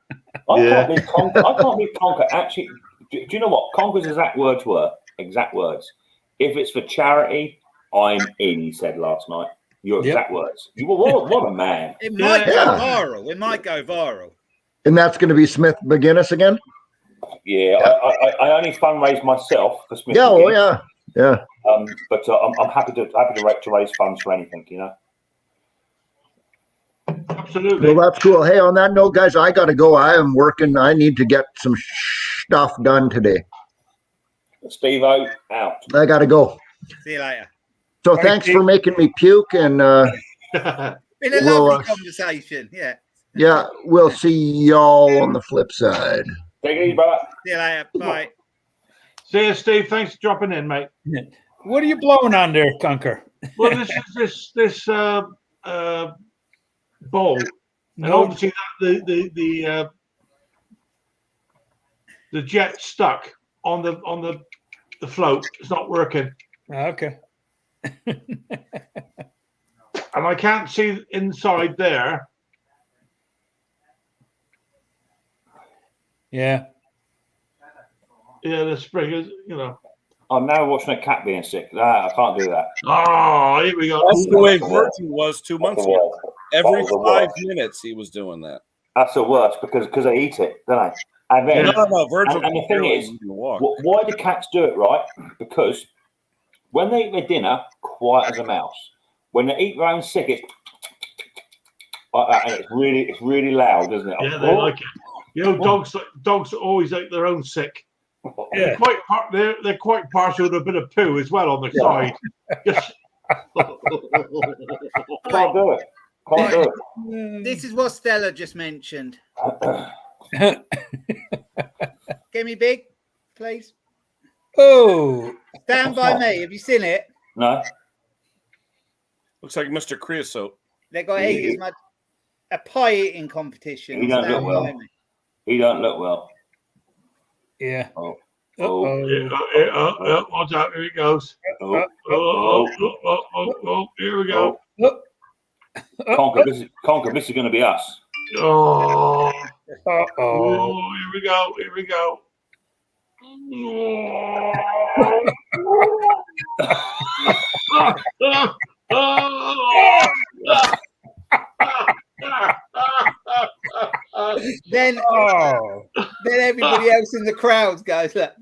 can't be Conker. Actually, do you know what Conker's exact words were? Exact words. If it's for charity, I'm in. He said last night. Your exact words. You were what a man. It might go viral. It might go viral. And that's going to be Smith McGuinness again. Yeah, I only fundraise myself for Smith. Yeah, McGuinness. oh yeah. Yeah. But I'm happy to raise funds for anything, you know. Absolutely. Well, that's cool. Hey, on that note, guys, I got to go. I am working. I need to get some stuff done today. Steve-O, out. I got to go. See you later. So thanks for making me puke. And been a lovely conversation. Yeah. Yeah, we'll see y'all on the flip side. Take it easy, brother. See you later. Bye. See you, Steve. Thanks for dropping in, mate. What are you blowing on there, Conker? Well, this is bowl, and obviously that the jet stuck on the float. It's not working. Okay. And I can't see inside there. Yeah. Yeah, the spring is, you know. I'm now watching a cat being sick. I can't do that. Oh, here we go. That's the way Virgin was 2 months ago. Every 5 minutes he was doing that. That's the worst because they eat it, don't they? And then, no, Virgil. And the thing is, why do cats do it, right? Because when they eat their dinner, quiet as a mouse. When they eat their own sick, it's like that, and it's really loud, isn't it? Yeah, they like it. You know, dogs always eat their own sick. Yeah. They're quite partial to a bit of poo as well on the side. Can't do it. Can't do This is what Stella just mentioned. it. Give me big, please. Oh, Stand by me. Have you seen it? No. Looks like Mr. Creosote. They got eat as much a pie eating competition. He don't Stand look well. by me. He don't look well. yeah. Oh. Uh-oh. Watch out, here it goes. Oh. Here we go. Conquer, this is going to be us. Oh, Uh-oh. here we go. Here we go. Then everybody else in the crowd goes, look.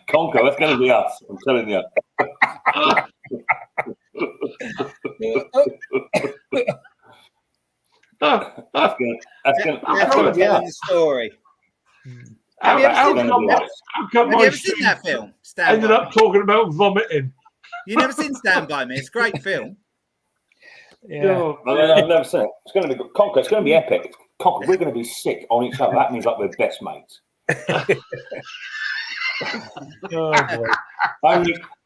Conquer, that's going to be us. I'm telling you. That's going That's to me be telling us. the story. How Have you ever come Have my you ever seen stream that film? Stand ended by up talking about vomiting? You never seen Stand By Me? It's a great film. Yeah. Oh, I've never seen it. It's going to be Conquer. It's going to be epic. Conquer, we're going to be sick on each other. That means like we're best mates. Oh, boy.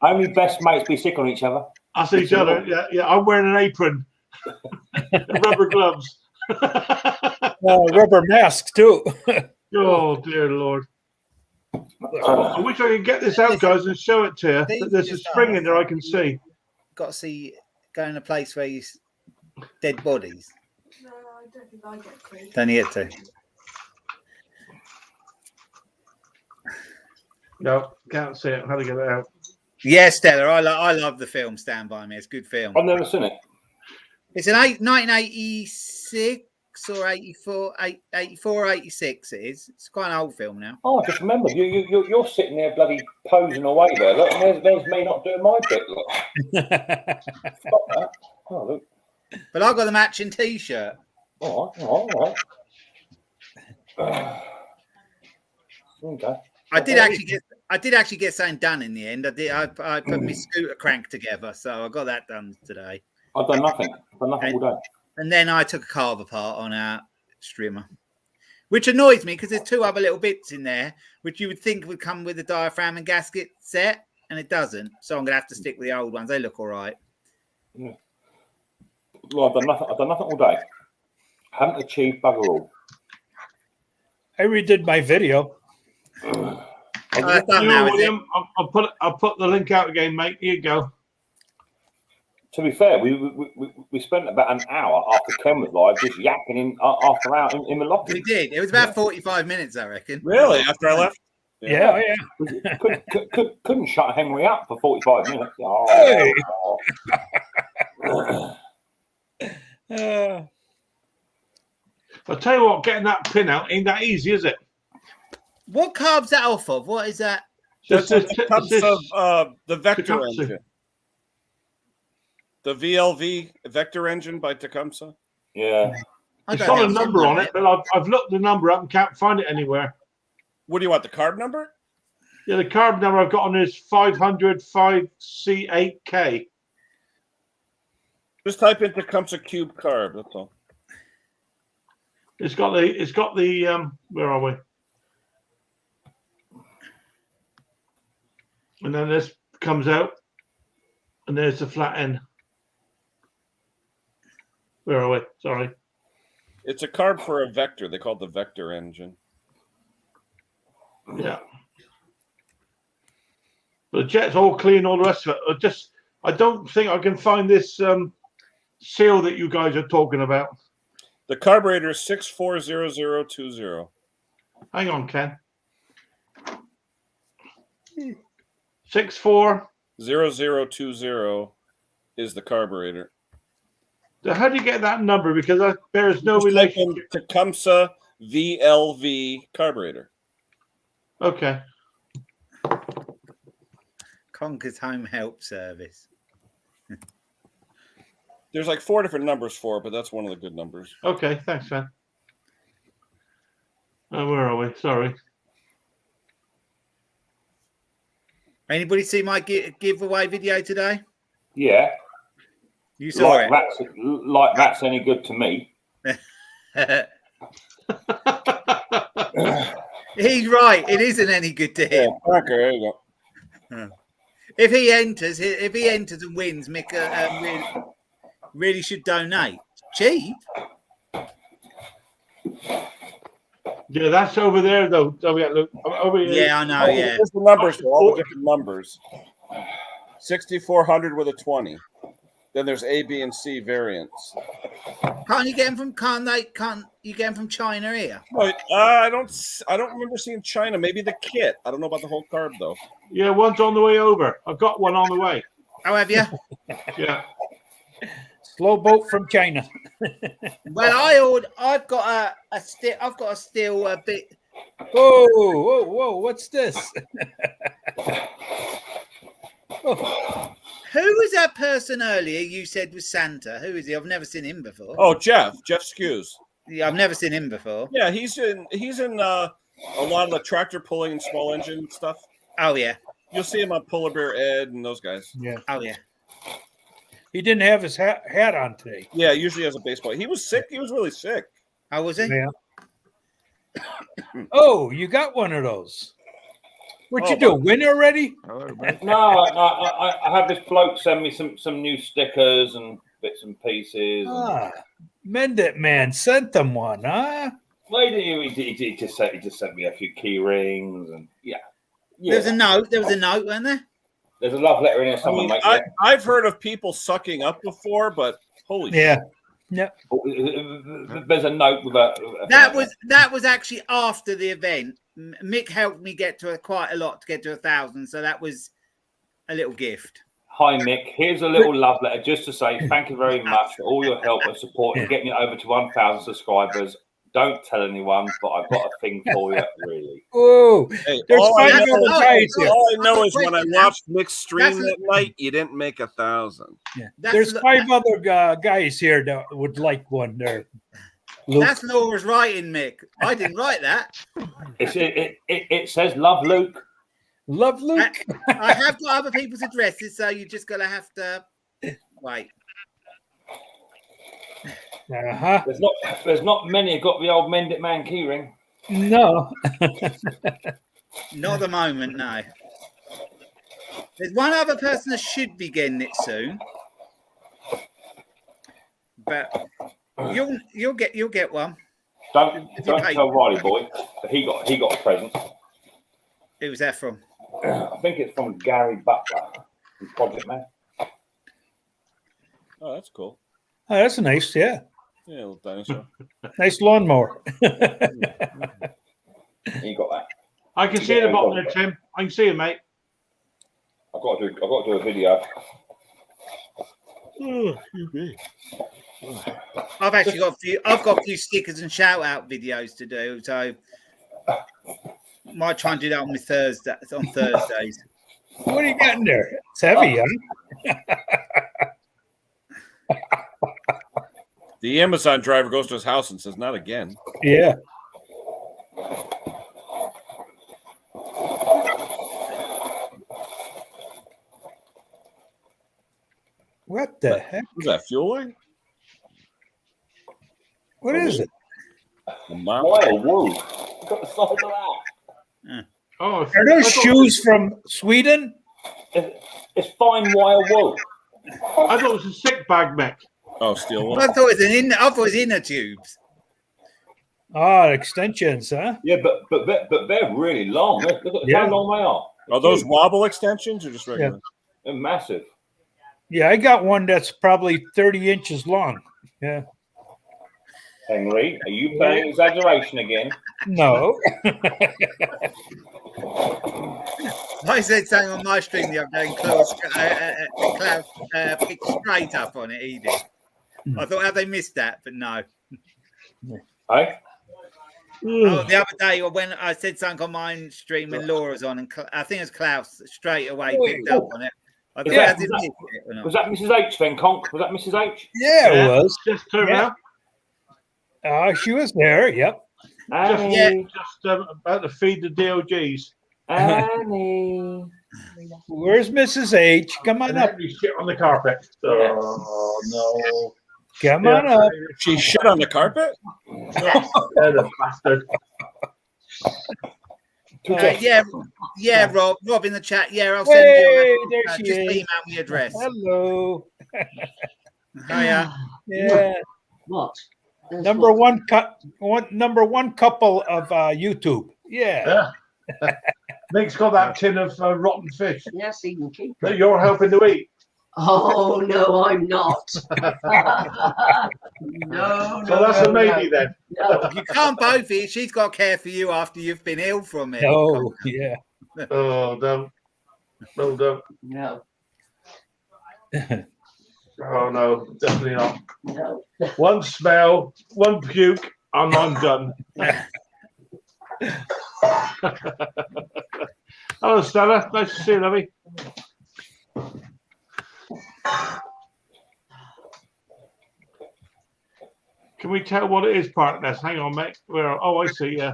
Only best mates be sick on each other. That's each other. Yeah. I'm wearing an apron, rubber gloves. Rubber mask, too. Oh dear Lord! I wish I could get this out, guys, and show it to you. There's a spring in there I can see. Got to see go in a place where you dead bodies. No, I don't think I get to. Don't get to. No, can't see it. How to get it out? Yeah, Stella, I love the film Stand By Me. It's a good film. I've never seen it. It's an 1986 or 84, 86 it is. It's quite an old film now. Oh, just remember, you're sitting there bloody posing away there. Look, there's me not doing my bit. Look. Stop that. Oh, look. But I got the matching T-shirt. All right. Okay. I did actually get something done in the end. I put my scooter crank together, so I got that done today. I've done nothing. All day. And then I took a carve apart on our streamer, which annoys me because there's two other little bits in there which you would think would come with a diaphragm and gasket set, and it doesn't. So I'm gonna have to stick with the old ones. They look all right. Yeah. Well, I've done nothing all day. Haven't achieved bugger all. I redid my video. That's done now, is it? William, I'll put the link out again, mate. Here you go. To be fair, we spent about an hour after Ken was live just yakking in after hour in the lobby. We did. It was about 45 minds, I reckon. Really? After I left? Yeah. Couldn't shut Henry up for 45 minutes. Oh. Hey. I'll tell you what, getting that pin out ain't that easy, is it? What carb's that off of? What is that? That's Just the Tecumseh, the vector Tecumseh. engine. The VLV vector engine by Tecumseh. Yeah. I It's don't got a know. number on it, but I've looked the number up and can't find it anywhere. What do you want? The carb number? Yeah, the carb number I've got on is 505C8K. Just type in Tecumseh cube carb. That's all. It's got the where are we? And then this comes out, and there's the flat end. Where are we? Sorry. It's a carb for a vector. They call it the vector engine. Yeah. But the jet's all clean, all the rest of it. I don't think I can find this seal that you guys are talking about. The carburetor is 640020. Hang on, Ken. 64. 0020 is the carburetor. So how do you get that number? Because there's no Just type in relationship. Tecumseh VLV carburetor. Okay. Conker's Home Help Service. There's like 4 different numbers for it, but that's one of the good numbers. Okay. Thanks, man. Where are we? Sorry. Anybody see my giveaway video today? Yeah. You saw That's any good to me. it. He's right. It isn't any good to him. Yeah, okay, there you go. If he enters and wins, Mick really should donate. Cheap. Yeah, that's over there though. Oh, yeah, look over here. Yeah, I know. Yeah. Here's the numbers for all the different numbers. 6,400 with a 20. Then there's A, B, and C variants. Can't you get them from? Can't you get them from China here? But I don't remember seeing China. Maybe the kit. I don't know about the whole card though. Yeah, one's on the way over. I've got one on the way. Oh, have you? Yeah. Slow boat from China. Well, I've got a steel a bit. Whoa! What's this? Who was that person earlier you said was Santa? Who is he? I've never seen him before. Oh, Jeff Skews. Yeah, I've never seen him before. Yeah, he's in a lot of the tractor pulling and small engine stuff. Oh yeah. You'll see him on Polar Bear Ed and those guys. Yeah. Oh yeah. He didn't have his hat on today. Yeah, usually has a baseball. He was sick. He was really sick. How was he? Yeah. Oh, you got one of those. What'd you do? Win already? No, I had this bloke send me some new stickers and bits and pieces. Mend it, man. Sent them one, huh? Well, he just sent me a few key rings and yeah. There was a note, wasn't there? There's a love letter in there somewhere, mate. I've heard of people sucking up before, but holy shit. Yeah. There's a note with a that was actually after the event. Mick helped me get to quite a lot to get to 1,000, so that was a little gift. Hi Mick, here's a little love letter just to say thank you very much for all your help and support in getting it over to 1,000 subscribers. Don't tell anyone, but I've got a thing for you, really. Oh, hey, there's all I know is when I watched Mick's stream that night, you didn't make 1,000. Yeah. There's 5 other guys here that would like one there. Luke. That's Laura's writing, Mick. I didn't write that. It says love Luke. Love Luke. I have got other people's addresses, so you're just gonna have to wait. Uh-huh. There's not many who got the old Mend It Man keyring. No. Not at the moment, no. There's one other person that should be getting it soon. But you'll get one. Don't tell Riley boy that he got a present. Who was that from? I think it's from Gary Butler from Project Man. Oh, that's cool. Oh, that's nice, yeah. Yeah, little dinosaur. Nice lawnmower. You got that. I can see the bottom there, Tim. I can see it, mate. I've got to do a video. I've actually got a few stickers and shout out videos to do, so might try and do that on Thursdays. What are you getting there? It's heavy, huh? The Amazon driver goes to his house and says, "Not again." Yeah. What the heck? Is that fuel line? What is it? Whoa, whoa. You got the size of that. Oh, are those shoes from Sweden? It's fine wire wool. I thought it was a sick bag, Mick. Oh, steel one. I thought it was inner tubes. Oh, extensions, huh? Yeah, but they're really long. Look at how long they are. Are those wobble extensions or just regular? Yeah. They're massive. Yeah, I got one that's probably 30 inches long. Yeah. Henry, are you playing exaggeration again? No. I said something on my stream the other day, and Klaus picked straight up on it. He did. I thought, have they missed that? But no. Hey? Oh, the other day when I said something on my stream when Laura's on, and I think it was Klaus straight away picked up on it. I thought, was that Mrs. H then, Conk? Was that Mrs. H? Yeah, it was. Just turn around. She was there. Yep. Just about to feed the DOGs. Annie. Where's Mrs. H? Come on And up. then you shit on the carpet. Oh no! Come on up. She shit on the carpet? Yeah, the bastard. Yeah, Rob in the chat. Yeah, I'll send Hey, you. there she just is. email me address. Hello. Hiya. Yeah. What? Number one couple of YouTube. Yeah. Mick's got that tin of rotten fish Yes, he can keep that it. you're helping to eat. Oh no, I'm not. No, So that's a maybe then. No. You can't both eat. She's got to care for you after you've been ill from it. Oh, yeah. Oh, don't. No, don't. No. Oh, no, definitely not. No. One smell, one puke, and I'm done. Hello, Stella. Nice to see you, lovey. Can we tell what it is, partners? Hang on, mate. Where? Oh, I see. Yeah.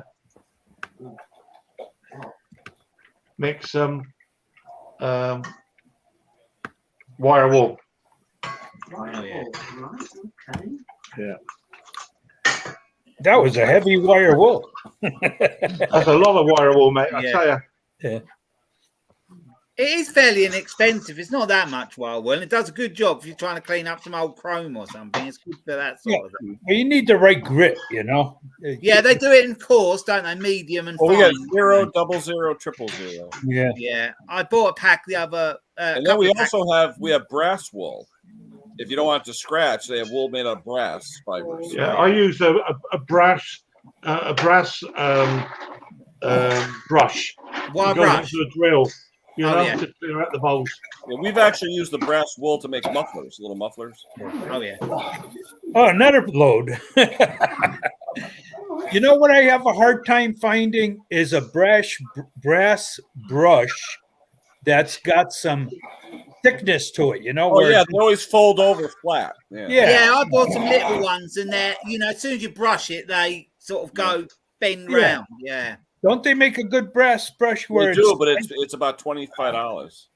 Mix wire wool. Right, okay. Yeah. That was a heavy wire wool. That's a lot of wire wool, mate. I Yeah. tell you. Yeah. It is fairly inexpensive. It's not that much wild wool. It does a good job if you're trying to clean up some old chrome or something. It's good for that sort of thing. Well, you need the right grit, you know. Yeah, they do it in coarse, don't they? Medium and Well, we fine. got 0, 00, 000. Yeah. Yeah, I bought a pack the other. And then we also have brass wool. If you don't want to scratch, they have wool made of brass fibers. Yeah, I use a brass brush. Wire It goes brush. into a drill. You Oh, know, yeah. to clear out the bowls. Yeah, we've actually used the brass wool to make mufflers, little mufflers. Oh yeah. Oh, another load. You know what I have a hard time finding is a brass brush that's got some thickness to it, you know? Oh, yeah, they always fold over flat. Yeah. Yeah, I bought some little ones, and they're as soon as you brush it, they sort of go bend Yeah. round. Yeah. Don't they make a good brass brush We where do, but it's about $25.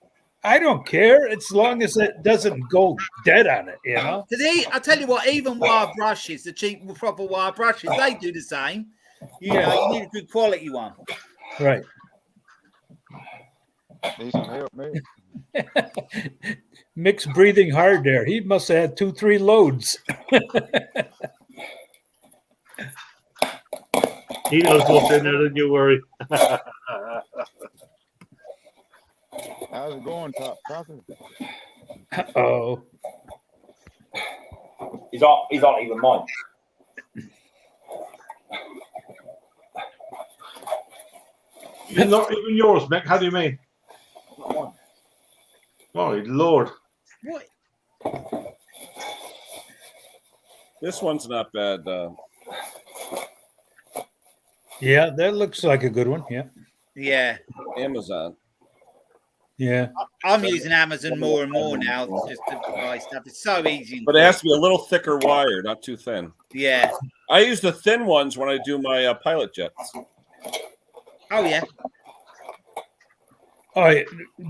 I don't care as long as it doesn't go dead on it, you know? I tell you what, even wire brushes, the cheap proper wire brushes, they do the same. You need a good quality one. Right. Need some help, man. Mick's breathing hard there. He must have had 2-3 loads. He knows what's in there, don't you worry. How's it going, Top Prophet? Oh. He's not even mine. Not even yours, Mick. How do you mean? Oh, Lord. What? This one's not bad. Yeah, that looks like a good one. Yeah. Yeah. Amazon. Yeah. I'm using Amazon more and more now just to buy stuff. It's so easy. But it has to be a little thicker wire, not too thin. Yeah. I use the thin ones when I do my pilot jets. Oh, yeah. Oh,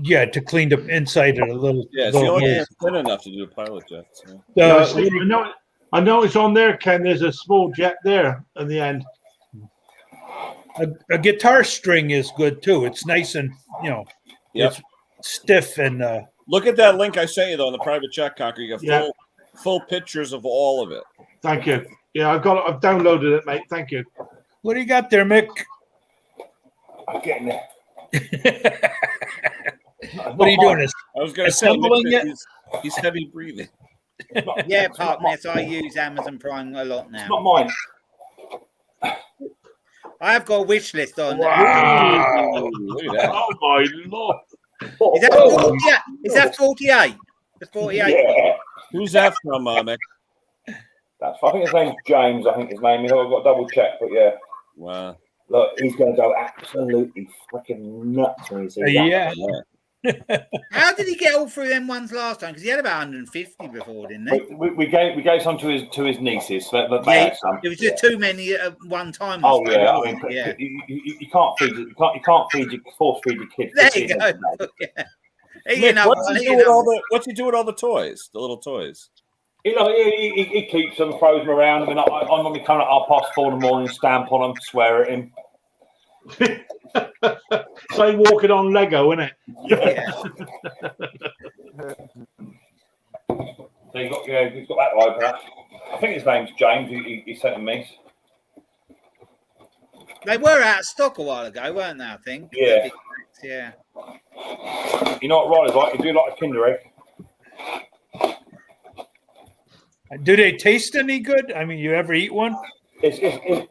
yeah, to clean the inside of a little. Yeah, it's the little only thing holes. that's thin enough to do pilot jets. Yeah. I know it's on there, Ken. There's a small jet there in the end. A guitar string is good too. It's nice and Yep. it's stiff and Look at that link I sent you though in the private chat, Conquer. You got Yeah. full pictures of all of it. Thank you. Yeah, I've downloaded it, mate. Thank you. what do you got there, Mick? I'm getting there. What are you doing? I was going to say, Assembling Mick, it? he's heavy breathing. Yeah, partners. I use Amazon Prime a lot now. Not mine. I have got a wish list on there. Wow. Look at that. Oh my Lord. Is that 48? Is that 48? The 48. Yeah. Who's that from, Mick? I think his name's James. I think his name is. I've got to double check, but yeah. Wow. Look, he's going to go absolutely freaking nuts when he sees that. Yeah. How did he get all through them ones last time? Because he had about 150 before, didn't he? We gave some to his nieces, but they Yeah, had some. it was just too many at one time. Oh I yeah, I suppose, mean, yeah. you can't feed you force feed your kid. There you go. Yeah. Mick, what's he do with all the toys, the little toys? He keeps them, throws them around, and then I'm normally coming at 4:30 in the morning, stamp on them, swear at him. It's like walking on Lego, isn't it? Yeah. So he's got that to open up. I think his name's James. He sent him these. They were out of stock a while ago, weren't they? I think. Yeah. Yeah. You know what Ron is like? You do like a Kinder Egg. Do they taste any good? I mean, you ever eat one? Yeah,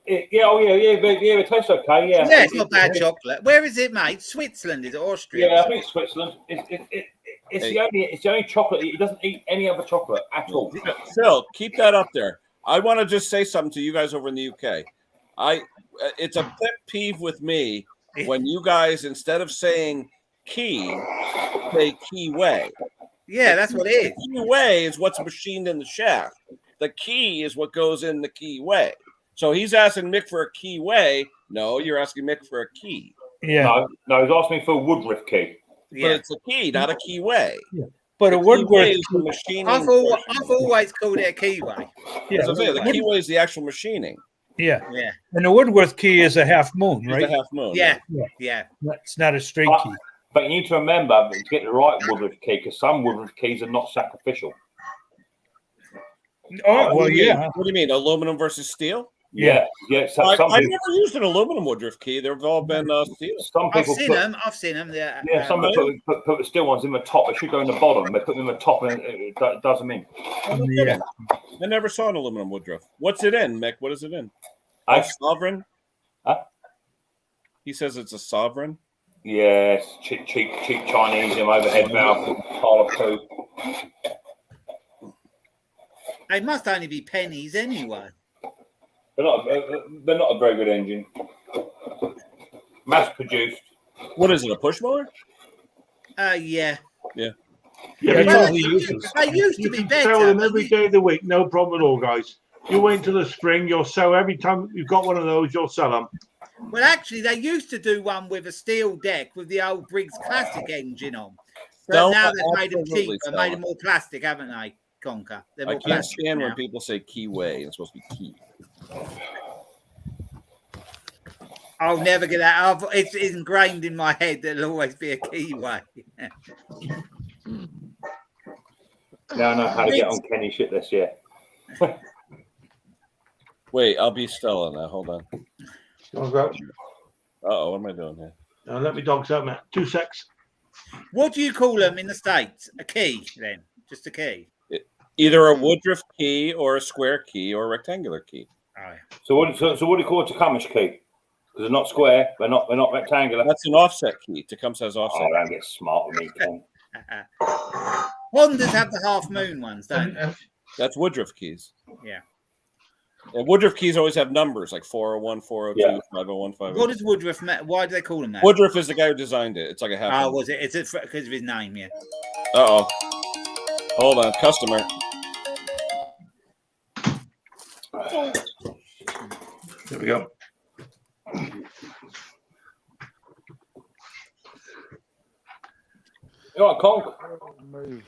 it tastes okay. Yeah. Yeah, it's not bad chocolate. Where is it made? Switzerland, is it? Austria? Yeah, I think it's Switzerland. It's the only chocolate. He doesn't eat any other chocolate at all. Phil, keep that up there. I want to just say something to you guys over in the UK. It's a pet peeve with me when you guys, instead of saying key, say keyway. Yeah, that's what it is. The keyway is what's machined in the shaft. The key is what goes in the keyway. So he's asking Mick for a keyway. No, you're asking Mick for a key. Yeah. No, he's asking for a Woodruff key. But it's a key, not a keyway. Yeah. But a Woodworth. I've always called it a keyway. Yeah. The keyway is the actual machining. Yeah. Yeah. And the Woodworth key is a half moon, right? It's a half moon. Yeah. Yeah. Yeah. It's not a straight key. But you need to remember to get the right Woodruff key, because some Woodruff keys are not sacrificial. Oh, well, yeah. What do you mean, aluminum versus steel? Yeah. I've never used an aluminum Woodruff key. They've all been steel. Some people I've seen them. Yeah. Some people put the steel ones in the top. They should go in the bottom. They put them in the top, and it does them in. Yeah. I never saw an aluminum Woodruff. What's it in, Mick? What is it in? A sovereign? Huh? He says it's a sovereign. Yes, cheap Chinese overhead valve, pile of poo. They must only be pennies anyway. They're not a very good engine. Mass produced. What is it? A push mower? Yeah. Yeah. Yeah, Well, he uses. they used to You be can better. sell them every day of the week, no problem at all, guys. You wait until the spring, you'll sell every time you've got one of those, you'll sell them. Well, actually, they used to do one with a steel deck with the old Briggs classic engine on. But now they've made them cheaper, made them more plastic, haven't they, Conker? I can't stand when people say keyway. It's supposed to be key. I'll never get that. It's ingrained in my head that it'll always be a keyway. Now I know how to get on Kenny shit this year. Wait, I'll be Stella now. Hold on. Go. Uh-oh, what am I doing here? Let me dogs out, man. 2 secs. What do you call them in the States? A key, then? Just a key? Either a Woodruff key or a square key or a rectangular key. Oh, yeah. So what do you call a Tecumseh key? Because they're not square, they're not rectangular. That's an offset key. Tecumseh has offset. Oh, don't get smart with me, Ken. Hondas have the half moon ones, don't they? That's Woodruff keys. Yeah. And Woodruff keys always have numbers like 401, 402, 501, 501. What does Woodruff? Why do they call them that? Woodruff is the guy who designed it. It's like a half. Oh, was it? It's because of his name, yeah. Uh-oh. Hold on, customer. There we go. You all right, Conk?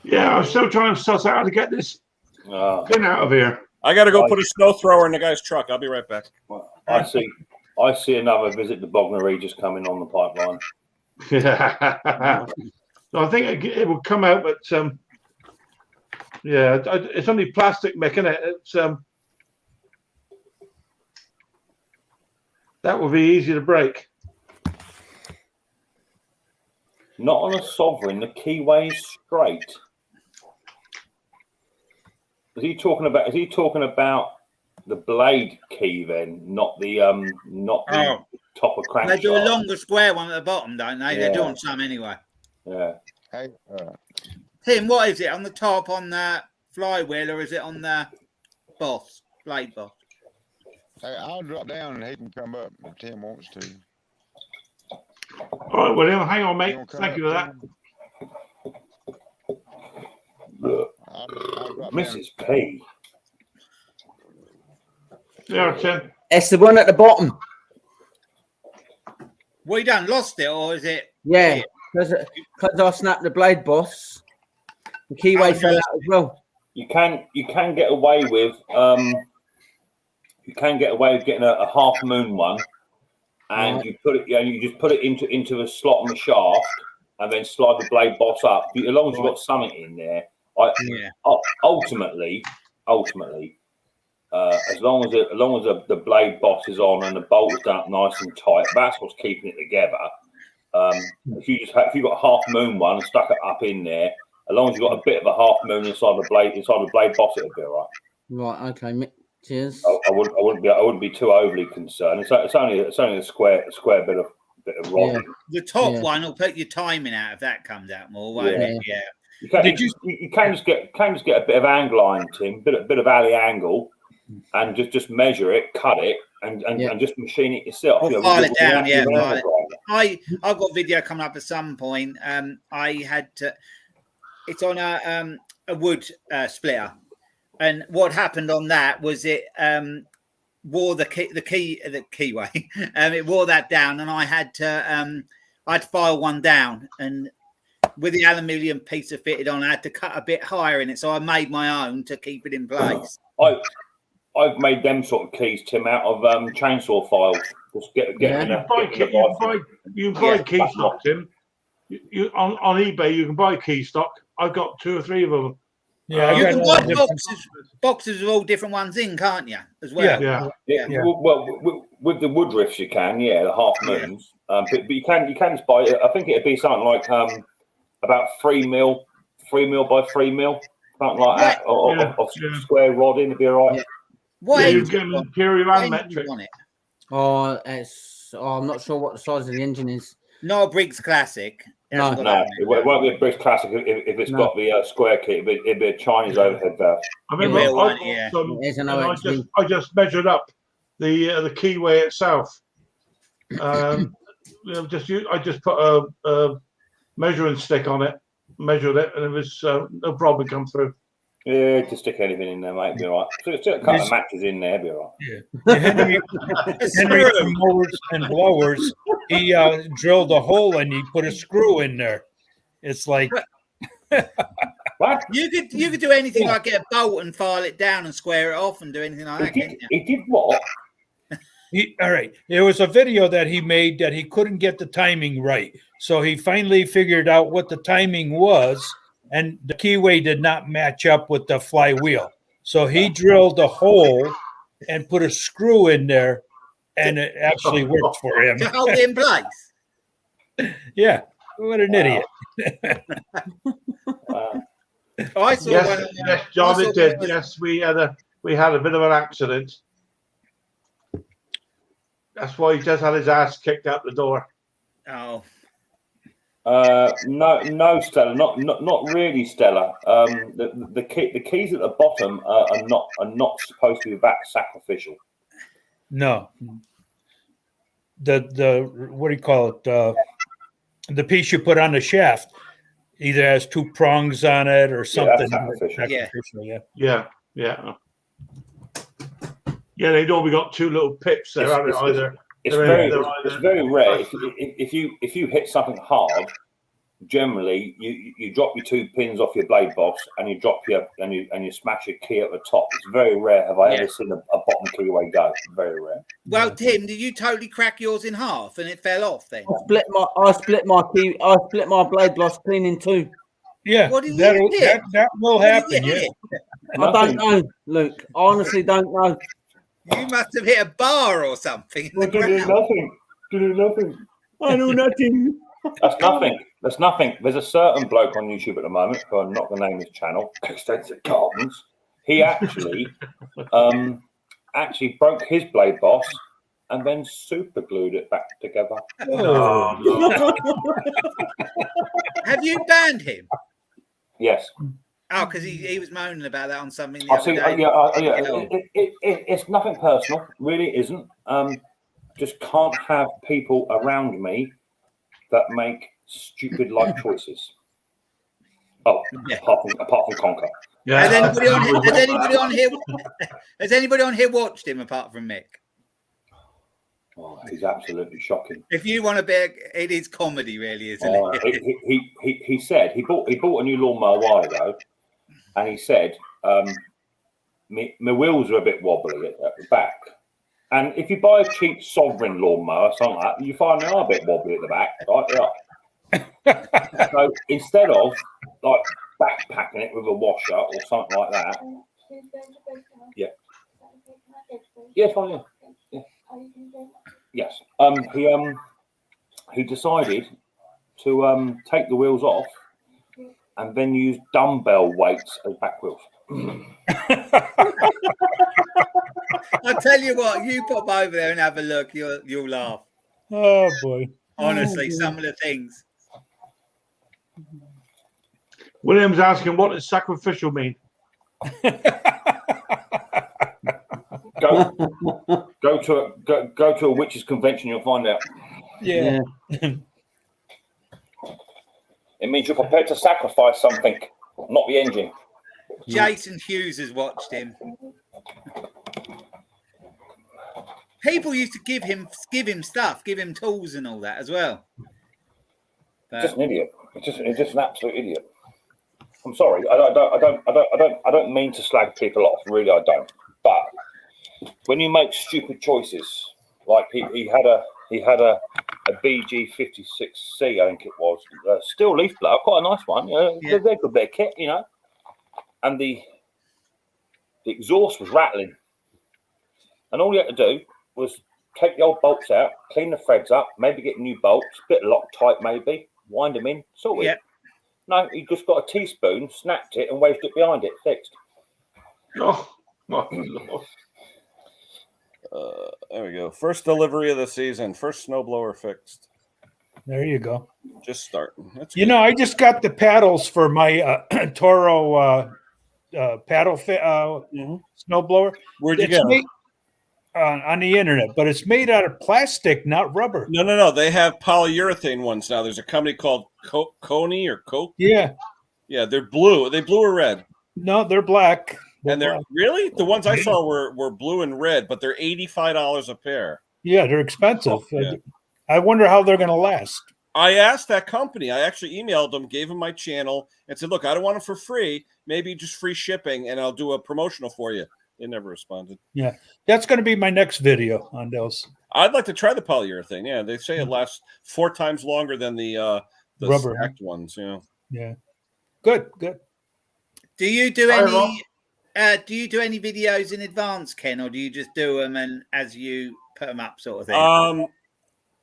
Yeah, I'm still trying to suss out how to get this pin out of here. I got to go put a snow thrower in the guy's truck. I'll be right back. I see another visit to Bognor Regis coming on the pipeline. Yeah. So I think it will come out, but yeah, it's only plastic, Mick, isn't it? It's that will be easy to break. Not on a Sovereign. The keyway is straight. Is he talking about the blade key then, not the top of crankshaft? They do a longer square one at the bottom, don't they? Yeah. They're doing some anyway. Yeah. Hey, Tim, what is it on the top on the flywheel, or is it on the blade boss? hey, I'll drop down and he can come up if Tim wants to. All right, William, hang on, mate. You wanna come Thank up, you for that. Tim? Drop down. Mrs. P. Yeah, Tim. It's the one at the bottom. What you done? Lost it, or is it? Yeah, because I snapped the blade boss. The keyway fell out as well. You can get away with getting a half moon one, and you put it, you just put it into a slot on the shaft, and then slide the blade boss up. As long as you've got something in there, ultimately, as long as the blade boss is on and the bolt is done up nice and tight, that's what's keeping it together. If you've got a half moon one and stuck it up in there, as long as you've got a bit of a half moon inside the blade boss, it'll be all right. Right. Okay. Cheers. I wouldn't be too overly concerned. It's only a square bit of rod. Yeah. The top one will put your timing out if that comes out more, won't it? Yeah. You can just get a bit of angle on, Tim, bit of alley angle, and just measure it, cut it, and just machine it yourself. Or file it down, file it. I've got a video coming up at some point. I had to. It's on a wood splitter, and what happened on that was it wore the keyway. It wore that down, and I had to file one down, and with the aluminium piece of fitted on, I had to cut a bit higher in it, so I made my own to keep it in place. I've made them sort of keys, Tim, out of chainsaw files. Just get You can buy key stock, Tim. You on eBay, you can buy key stock. I've got 2 or 3 of them. Yeah, you can buy boxes with all different ones in, can't you? As well. Yeah. Well, with the Woodruffs, you can, the half moons. But you can just buy. I think it'd be something like about 3 mil by 3 mil, something like that, of square rod in. It'd be all right. What you get imperial and metric I'm not sure what the size of the engine is. No, Briggs Classic. No, it won't be a British Classic if it's got the square kit. It'd be a Chinese overhead valve. I remember I just measured up the keyway itself. I just put a measuring stick on it, measured it, and it was no problem come through. Yeah, just stick anything in there, mate. Be all right. So stick a couple of matches in there, be all right. Yeah. Henry from Mowers and Blowers, he drilled a hole and he put a screw in there. It's like what? You could do anything like get a bolt and file it down and square it off and do anything like that. He did what? All right. There was a video that he made that he couldn't get the timing right. So he finally figured out what the timing was, and the keyway did not match up with the flywheel. So he drilled a hole and put a screw in there, and it actually worked for him. To hold it in place. Yeah. What an idiot. I saw yes, John, it did. Yes, we had a bit of an accident. That's why he just had his ass kicked out the door. Oh. No, Stella, not really, Stella. The keys at the bottom are not supposed to be that sacrificial. No. The what do you call it? The piece you put on the shaft either has 2 prongs on it or something. Yeah, they'd all got 2 little pips there, haven't they? Either. It's very rare. If you hit something hard, generally you drop your 2 pins off your blade boss and you drop you smash your key at the top. It's very rare. Have I ever seen a bottom keyway go? Very rare. Well, Tim, did you totally crack yours in half and it fell off then? I split my blade boss clean in 2. Yeah, that will happen. Yeah. I don't know, Luke. I honestly don't know. You must have hit a bar or something. Do nothing. I know nothing. That's nothing. There's a certain bloke on YouTube at the moment, who I'm not going to name his channel, Extensive Gardens. He actually broke his blade boss and then super glued it back together. Oh. Have you banned him? Yes. Oh, because he was moaning about that on something the I other see. day. It's nothing personal. Really isn't. Just can't have people around me that make stupid life choices. Oh, apart from Conker. Yeah. Has anybody on here watched him apart from Mick? Oh, he's absolutely shocking. If you want to be, it is comedy, really, isn't it? He said he bought a new lawnmower a while ago, and he said my wheels are a bit wobbly at the back. And if you buy a cheap Sovereign lawnmower, something like that, you find they are a bit wobbly at the back, right? Yeah. So instead of like backpacking it with a washer or something like that, yeah, yeah, fine, yeah, yeah. Yes. He decided to take the wheels off and then use dumbbell weights as back wheels. I tell you what, you pop over there and have a look. You'll laugh. Oh boy! Honestly, some of the things. William's asking, what does sacrificial mean? Go to a witches convention. You'll find out. Yeah. It means you're prepared to sacrifice something, not the engine. Jason Hughes has watched him. People used to give him stuff, give him tools and all that as well. But Just an idiot. It's just an absolute idiot. I'm sorry. I don't mean to slag people off. Really, I don't. But when you make stupid choices, like he had a BG56C, I think it was, steel leaf blower, quite a nice one. They're a good bit of kit, and the exhaust was rattling, and all you had to do was take the old bolts out, clean the threads up, maybe get new bolts, bit of Loctite maybe, wind them in, sorted. Yeah. No, he just got a teaspoon, snapped it, and waved it behind it, fixed. Oh, my Lord. There we go. First delivery of the season. First snowblower fixed. There you go. Just starting. That's You good. know, I just got the paddles for my Toro paddle snowblower. Where'd you It's get 'em? made on the internet, but it's made out of plastic, not rubber. No. They have polyurethane ones now. There's a company called Coney or Coke. Yeah. Yeah, they're blue. Are they blue or red? No, they're black. And they're black. really the ones I saw were blue and red, but they're $85 a pair. Yeah, they're expensive. Yeah. I wonder how they're going to last. I asked that company. I actually emailed them, gave them my channel, and said, "Look, I don't want them for free. Maybe just free shipping, and I'll do a promotional for you." They never responded. Yeah, that's going to be my next video on those. I'd like to try the polyurethane. Yeah, they say it lasts 4 times longer than the Rubber stacked ones. Yeah, good. do you do any? Do you do any videos in advance, Ken, or do you just do them and as you put them up, sort of thing?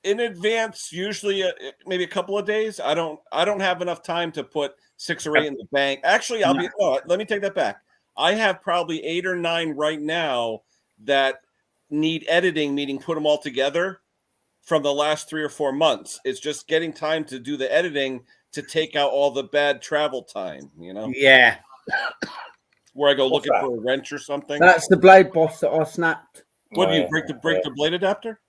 In advance, usually maybe a couple of days. I don't have enough time to put 6 or 8 in the bank. Actually, let me take that back. I have probably 8 or 9 right now that need editing, meaning put them all together from the last 3 or 4 months. It's just getting time to do the editing to take out all the bad travel time, Yeah. Where I go looking for a wrench or something. That's the blade boss that I snapped. What do you break the blade adapter?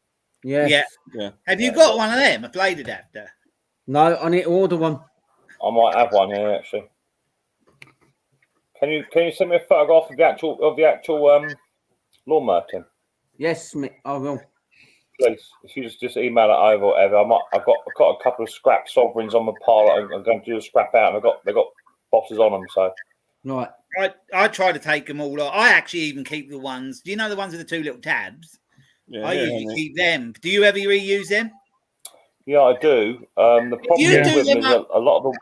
Yes. Yeah. Have you got one of them, a blade adapter? No, I need to order one. I might have one here actually. Can you send me a photograph of the actual lawnmower, Tim? Yes, I will. Please, if you just email it over, or whatever. I've got a couple of scrap Sovereigns on my pile. I'm going to do a scrap out, and they've got bosses on them. So Right. I try to take them all off. I actually even keep the ones. Do you know the ones with the 2 little tabs? Yeah, I usually keep them. Do you ever reuse them? Yeah, I do. The problem with them is a lot of them.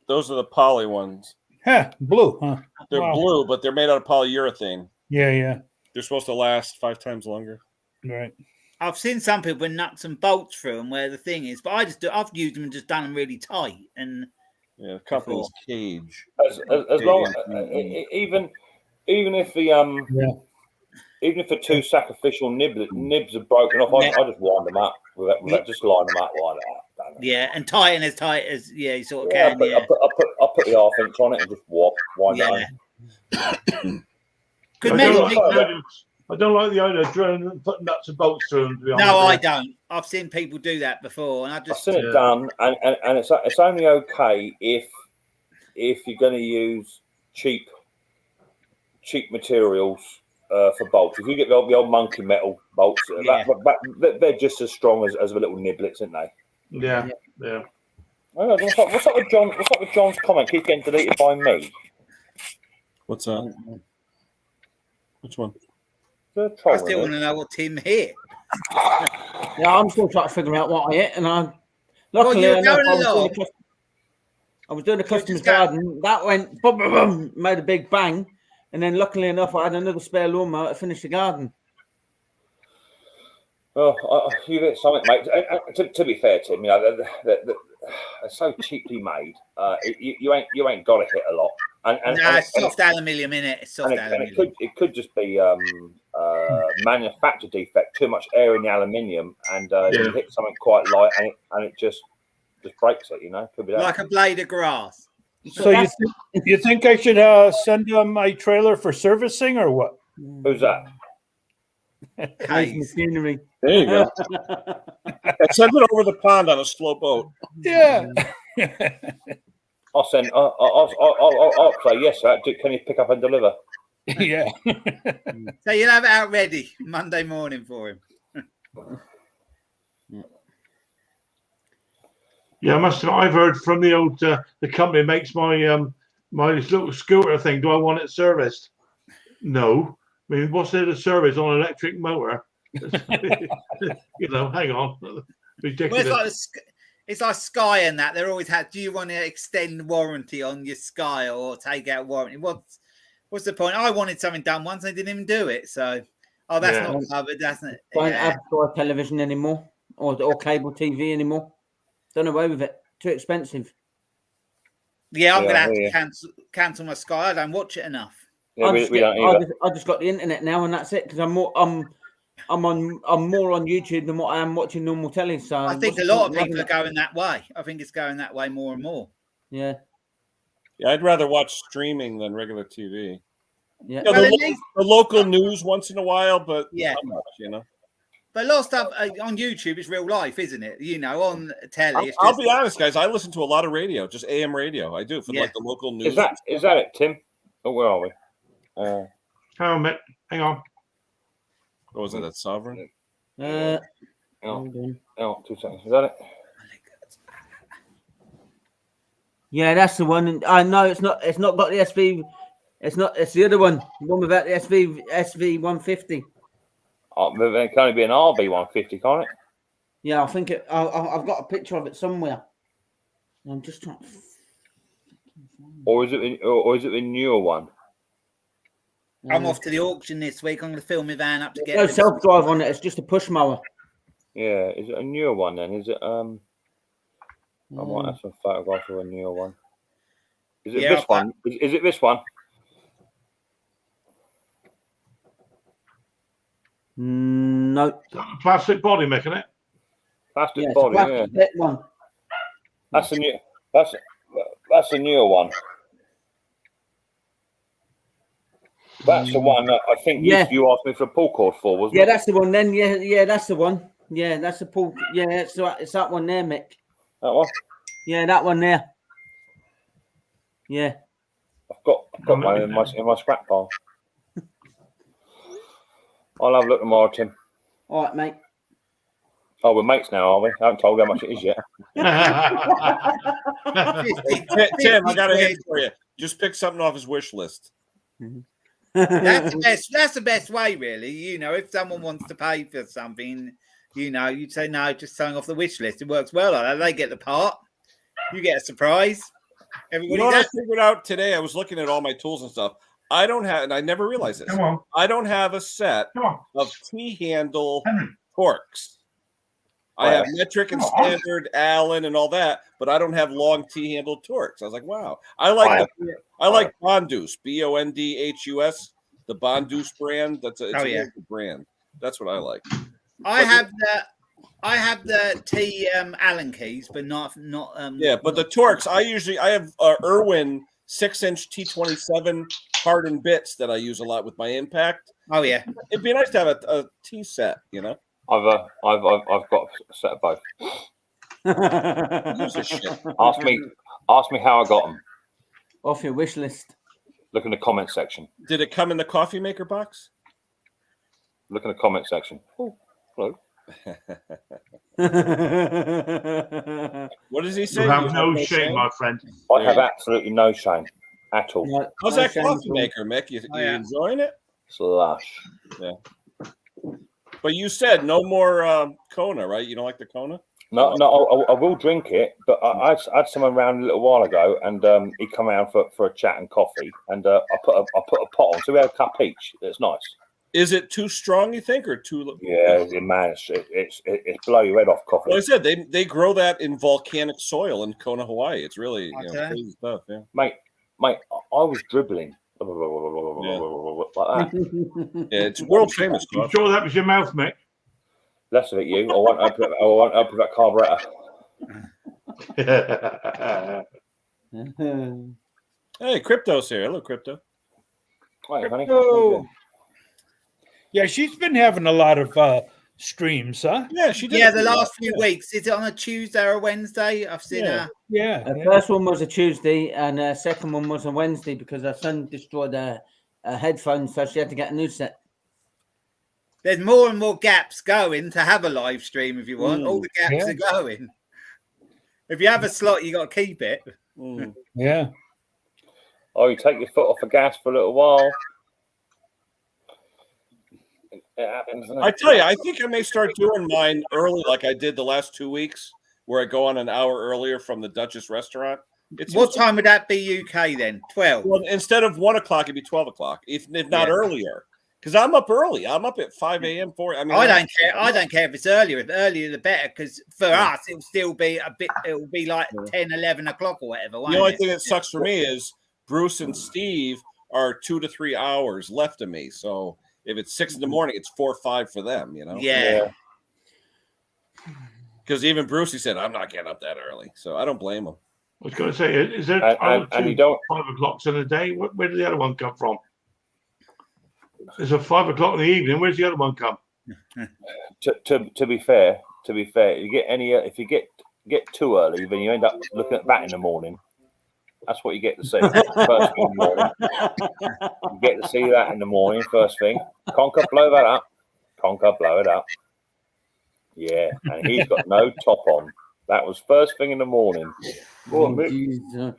Those are the poly ones. Huh, blue, huh? They're blue, but they're made out of polyurethane. Yeah. They're supposed to last 5 times longer. Right. I've seen some people with nuts and bolts through them where the thing is, but I've used them and just done them really tight. And yeah, the company's Cage. As long even if the even if the 2 sacrificial nibs are broken off, I just wind them up with that. Just line them up, wind it up. Yeah, and tighten as tight as you sort of can. I put the half inch on it and just wind it up. I don't like the idea of drilling and putting nuts and bolts through them. No, I don't. I've seen people do that before, and I've seen it done, and it's only okay if you're going to use cheap cheap materials for bolts. If you get the old monkey metal bolts, they're just as strong as the little niblets, aren't they? Yeah. What's up with John? What's up with John's comment? Keep getting deleted by me. What's that? Which one? I still want to know what Tim hit. Yeah, I'm still trying to figure out what I hit, and I luckily Well, enough, I was doing a customer's garden. That went boom, boom, boom, made a big bang, and then luckily enough, I had another spare lawnmower to finish the garden. Oh, you hit something, mate. To be fair, Tim, you know they're so cheaply made. You ain't got to hit a lot. It's soft aluminium in it. It's soft aluminium. It could just be manufacture defect. Too much air in the aluminium, and you hit something quite light, and it just breaks it. You know, could be that. Like a blade of grass. So you think I should send my trailer for servicing or what? Who's that? Machinery. There you go. Send it over the pond on a slow boat. Yeah. I'll send. I'll say yes. Sir. Can you pick up and deliver? Yeah. So you'll have it out ready Monday morning for him. Yeah, I've heard from the old the company that makes my my little scooter thing. Do I want it serviced? No. I mean, what's there to service on an electric motor? You know, hang on. Ridiculous. Well, it's like Sky and that. They're always had. Do you want to extend warranty on your Sky or take out warranty? What's the point? I wanted something done once, and they didn't even do it. So, that's not covered, doesn't it? Don't have Sky television anymore, or cable TV anymore. Done away with it. Too expensive. Yeah, I'm gonna have to cancel my Sky. I don't watch it enough. Yeah, I just got the internet now, and that's it. Because I'm more on YouTube than what I am watching normal telly. So I think a lot of people are going that way. I think it's going that way more and more. Yeah. Yeah, I'd rather watch streaming than regular TV. Yeah. You know, the local news once in a while, but not much, you know. But a lot of stuff on YouTube is real life, isn't it? You know, on telly. I'll be honest, guys. I listen to a lot of radio, just AM radio. I do for like the local news. Is that it, Tim? Oh, where are we? Hang on, Mick. Hang on. What was it? That Sovereign? Hang on, 2 seconds. Is that it? Yeah, that's the one. I know it's not got the SV. It's the other one. The one without the SV 150. Oh, it can only be an RV 150, can't it? Yeah, I think it. I've got a picture of it somewhere. I'm just trying. Or is it the newer one? I'm off to the auction this week. I'm going to fill my van up to get. No self-drive on it. It's just a push mower. Yeah, is it a newer one then? Is it I might have some photographs of a newer one. Is it this one? Is it this one? No. Plastic body, Mick, isn't it? Plastic body, yeah. One. That's a new. That's a newer one. That's the one that I think you asked me for a pull cord for, wasn't it? Yeah, that's the one then. Yeah, that's the one. Yeah, that's the pull. Yeah, it's that one there, Mick. That one? Yeah, that one there. Yeah. I've got mine in my scrap pile. I'll have a look tomorrow, Tim. All right, mate. Oh, we're mates now, are we? I haven't told you how much it is yet. Tim, I got a hint for you. Just pick something off his wish list. That's the best way, really. You know, if someone wants to pay for something, you know, you'd say no, just something off the wish list. It works well like that. They get the part. You get a surprise. Everybody. You know what I figured out today? I was looking at all my tools and stuff. I don't have, and I never realized this. I don't have a set of T-handle torques. I have metric and standard Allen and all that, but I don't have long T-handle torques. I was like, wow. I like Bondus, Bondhus, the Bondus brand. It's a good brand. That's what I like. I have the T Allen keys, but not but the torques I have Irwin 6-inch T27 hardened bits that I use a lot with my impact. Oh yeah, it'd be nice to have a T set, you know. I've got a set of both. Ask me how I got them. Off your wish list. Look in the comment section. Did it come in the coffee maker box? Look in the comment section. Oh, hello. What does he say? You have no shame, my friend. I have absolutely no shame at all. No, How's no that shame coffee at all. maker, Mick? You Oh, yeah. enjoying it? Slush. Yeah. But you said no more Kona, right? You don't like the Kona? No, I will drink it, but I had someone around a little while ago, and he come around for a chat and coffee, and I put a pot on, so we had a cup each. It's nice. Is it too strong, you think, or too? Yeah, man, it's blow your head off coffee. Well, I said they grow that in volcanic soil in Kona, Hawaii. It's really Okay. crazy stuff. Yeah, mate, I was dribbling like that. yeah, it's world famous. I'm Coffee. sure that was your mouth, Mick. Less of it, you. I want up with that carburetor. Hey, Crypto's here. Hello, Crypto. Right, honey. Oh. Yeah, she's been having a lot of streams, huh? Yeah, she did. Yeah, a the few last last- few weeks. Is it on a Tuesday or a Wednesday? I've seen her. Yeah. The first one was a Tuesday, and the second one was a Wednesday because her son destroyed her headphones, so she had to get a new set. There's more and more gaps going to have a live stream if you want. All the gaps Yeah. are going. If you have a slot, you got to keep it. Yeah. Oh, you take your foot off the gas for a little while. It happens. Doesn't it? I tell you, I think I may start doing mine early, like I did the last 2 weeks, where I go on an hour earlier from the Duchess restaurant. What time would that be UK then? 12. Well, instead of 1 o'clock, it'd be 12 o'clock, if not earlier. Because I'm up early. I'm up at 5 a.m. for it. I mean, I don't care. I don't care if it's earlier. If earlier, the better. Because for us, it'll still be a bit. It'll be like 10, 11 o'clock or whatever. The won't only it? thing that sucks for me is Bruce and Steve are 2 to 3 hours left of me. So if it's 6 in the morning, it's 4 or 5 for them. You know. Yeah. Because even Bruce, he said, "I'm not getting up that early," so I don't blame him. I was going to say, is there and you don't. 5 o'clocks in a day? Where did the other one come from? There's a 5 o'clock in the evening. Where's the other one come? To be fair, you get any if you get too early, then you end up looking at that in the morning. That's what you get to see first thing in the morning. You get to see that in the morning, first thing. Conker, blow that up. Conker, blow it up. Yeah, and he's got no top on. That was first thing in the morning. Go on, Mick. Jesus.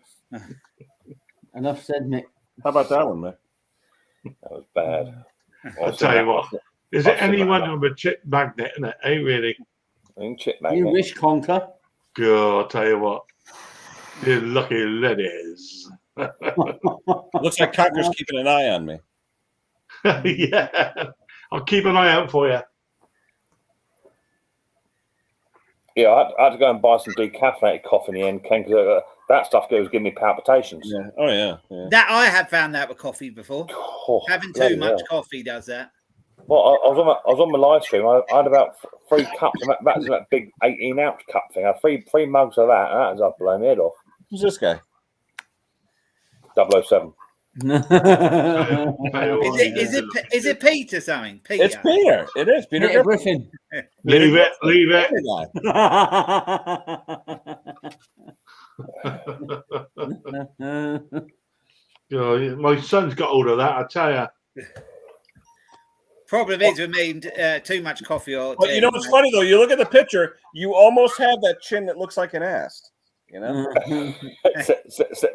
Enough said, Mick. How about that one, man? That was bad. I'll tell you what. Is it anyone with a chip magnet in it? Eh, really? I think chip You magnet. wish, Conker. Good, I'll tell you what. You lucky ladies. Looks like Conker's keeping an eye on me. Yeah. I'll keep an eye out for you. Yeah, I had to go and buy some decaffeinated coffee in the end, Ken, because that stuff goes give me palpitations. Yeah. Oh yeah. Yeah. That I have found that with coffee before. Oh, Having bloody too much hell. coffee does that. Well, I was on my live stream. I had about 3 cups. And that's that big 18-ounce cup thing. I had three mugs of that, and that was up blowing my head off. Who's this guy? 007. Is it Peter something? Peter. It's Peter. It is Peter Peter Griffin. Griffin. Leave it. Leave it. Oh, my son's got hold of that, I tell you. Problem is with me, too much coffee or But you know what's funny though? You look at the picture, you almost have that chin that looks like an ass. You know,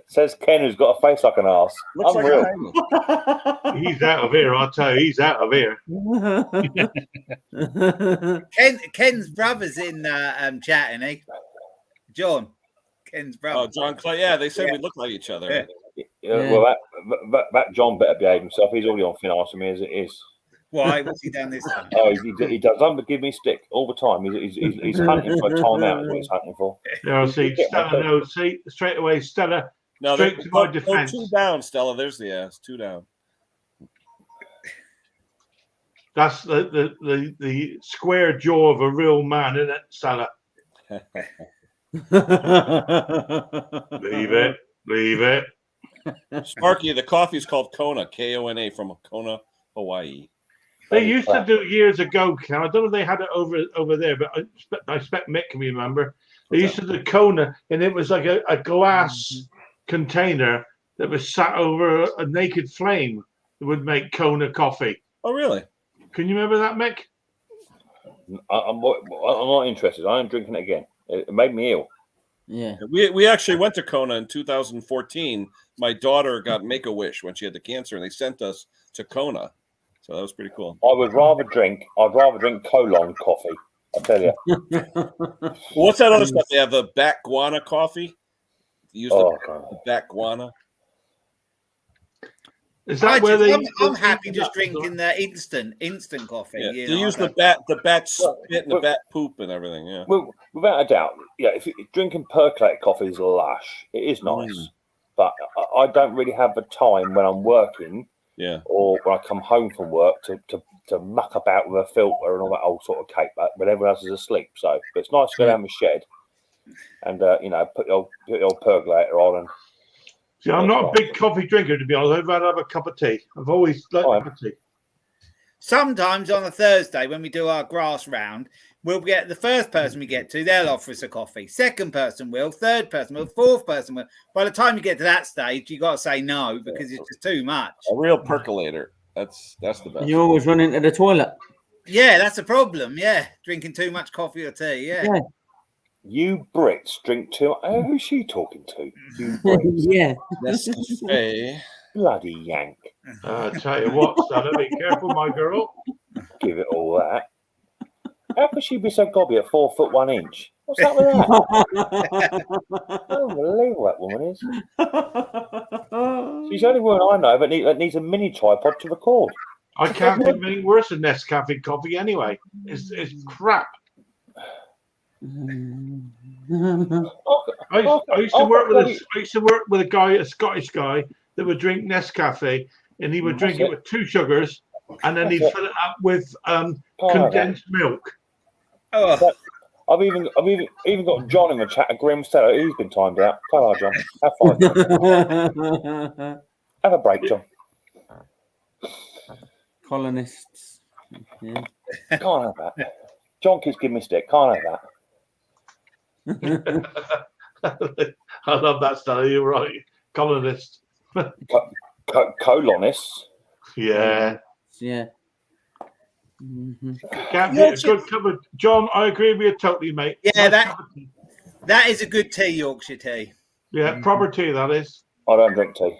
Says Ken, who's got a face like an ass. looks like Unreal. a He's out of here, I'll tell you. He's out of here. Ken's brother's in chat, isn't he? John. Ken's brother. Oh, John Clay. Yeah, they said we look like each other. Yeah, well, that John better behave himself. He's already on thin ice with me as it is. Why? What's he done this time? Oh, he does nothing but give me stick all the time. He's hunting for a timeout. Is what he's hunting for. Yeah, I'll see. Stella knows. See, straight away, Stella. No, straight to my go defense. 2 down, Stella. There's the ass. 2 down. That's the square jaw of a real man, isn't it, Stella? Leave it. Leave it. Sparky, the coffee is called Kona, Kona, from Kona, Hawaii. They used to do it years ago, Ken. I don't know if they had it over there, but I expect Mick can remember. They used to do Kona, and it was like a glass container that was sat over a naked flame that would make Kona coffee. Oh, really? Can you remember that, Mick? I'm not interested. I am drinking it again. It made me ill. Yeah. We actually went to Kona in 2014. My daughter got Make-A-Wish when she had the cancer, and they sent us to Kona. So that was pretty cool. I'd rather drink colon coffee. I tell you. Well, what's that other stuff? They have the bat guana coffee. You use the bat guana. Is that where they? I'm happy just drinking the instant coffee. Yeah. You They know, use the bat spit and the bat poop and everything. Yeah. Well, without a doubt, yeah. If drinking percolated coffee is lush, it is nice. But I don't really have the time when I'm working, or when I come home from work to muck about with a filter and all that old sort of cake, but when everyone else is asleep. So, but it's nice to go down the shed and put the old percolator on. And see, I'm not a big coffee drinker, to be honest. I'd rather have a cup of tea. I've always liked a cup of tea. Sometimes on a Thursday when we do our grass round, we'll get the first person we get to, they'll offer us a coffee. Second person will, third person will, fourth person will. By the time you get to that stage, you got to say no because it's just too much. A real percolator. That's the best. You always run into the toilet. Yeah, that's a problem. Yeah, drinking too much coffee or tea. Yeah. You Brits drink too. Who's she talking to? You Brits. Yeah. Nescafe. Bloody Yank. I tell you what, son, be careful, my girl. Give it all that. How could she be so gobby at 4'1". What's that with that? Unbelievable, that woman is. She's the only woman I know that needs a mini tripod to record. I can't think of anything worse than Nescafe coffee anyway. It's crap. I used to work with a Scottish guy that would drink Nescafe, and he would drink it with 2 sugars, and then he'd fill it up with condensed milk. Oh. I've even got John in the chat at Grim Stella. He's been timed out. Come on, John. Have fun. Have a break, John. Colonists. Yeah. Can't have that. John keeps giving me stick. Can't have that. I love that, Stella. You're right. Colonists. Colonists. Yeah. Yeah. Good cover. John, I agree with you totally, mate. Yeah, that is a good tea, Yorkshire tea. Yeah, proper tea, that is. I don't drink tea.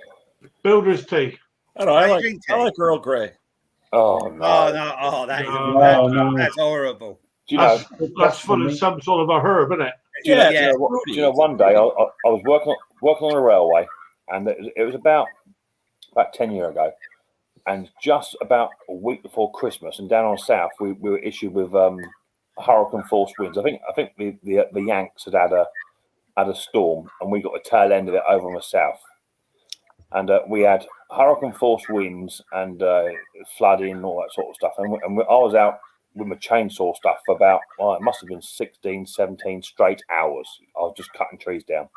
Builder's tea. I don't know. I like Earl Grey. Oh, no. Oh, no. That's horrible. Do you know, that's full of some sort of a herb, isn't it? Do you know, one day I was working on a railway, and it was about 10 years ago. And just about a week before Christmas, and down on south, we were issued with hurricane force winds. I think the Yanks had a storm, and we got a tail end of it over on the south. And we had hurricane force winds and flooding and all that sort of stuff. And I was out with my chainsaw stuff for about, it must have been 16, 17 straight hours. I was just cutting trees down.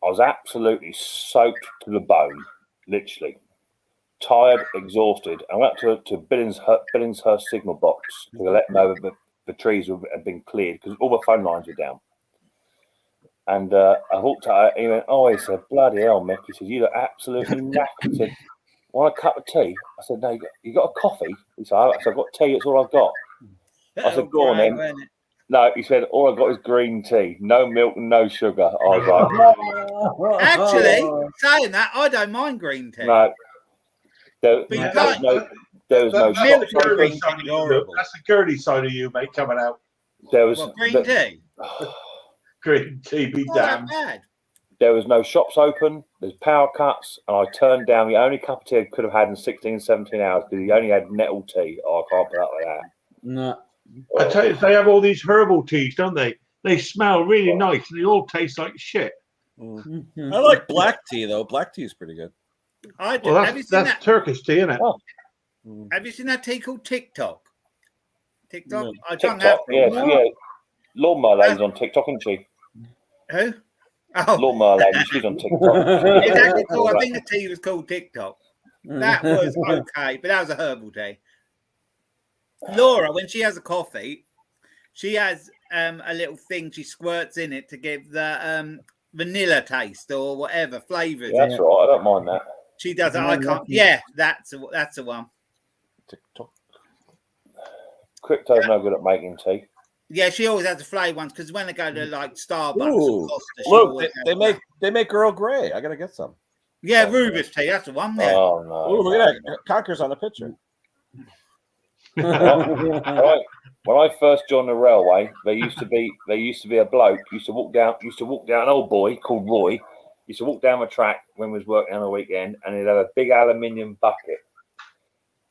I was absolutely soaked to the bone, literally. Tired, exhausted. I went to Billingshurst signal box to let them know that the trees had been cleared because all the phone lines were down. And I walked out. He went, he said, bloody hell, Mick. He said, you look absolutely knackered. He said, want a cup of tea? I said, no, you got a coffee? He said, I've got tea. That's all I've got. I said, go on then. No, he said, all I've got is green tea. No milk and no sugar. I was like, actually, saying that, I don't mind green tea. No. There was no That's the girly side of you, mate, coming out. There was green tea. Green tea, be damned. There was no shops open. There's power cuts, and I turned down the only cup of tea I could have had in 16, 17 hours because he only had nettle tea. Oh, I can't put up with that. No. I tell you, they have all these herbal teas, don't they? They smell really nice, and they all taste like shit. Mm-hmm. I like black tea though. Black tea is pretty good. That's Turkish tea, isn't it? Oh. Have you seen that tea called TikTok? TikTok? No. I done TikTok, that. yeah. Lawnmower lady's on TikTok, isn't she? Who? Oh. Lawnmower lady, she's on TikTok. It's actually called, I think the tea was called TikTok. That was okay, but that was a herbal tea. Laura, when she has a coffee, she has a little thing she squirts in it to give the vanilla taste or whatever flavours. Yeah, that's right. I don't mind that. She does it. Yeah, I can't. Yeah, that's a one. TikTok. Crypto's no good at making tea. Yeah, she always has the flavoured ones because when they go to like Starbucks Ooh. or Costa, she Look, always they has make that. they make Earl Grey. I gotta get some. Yeah, Rubik's tea. That's the one. Yeah. Oh no! Ooh, look at that. Conker's on the picture. When I first joined the railway, there used to be a bloke used to walk down an old boy called Roy. Used to walk down the track when we was working on a weekend, and he'd have a big aluminium bucket,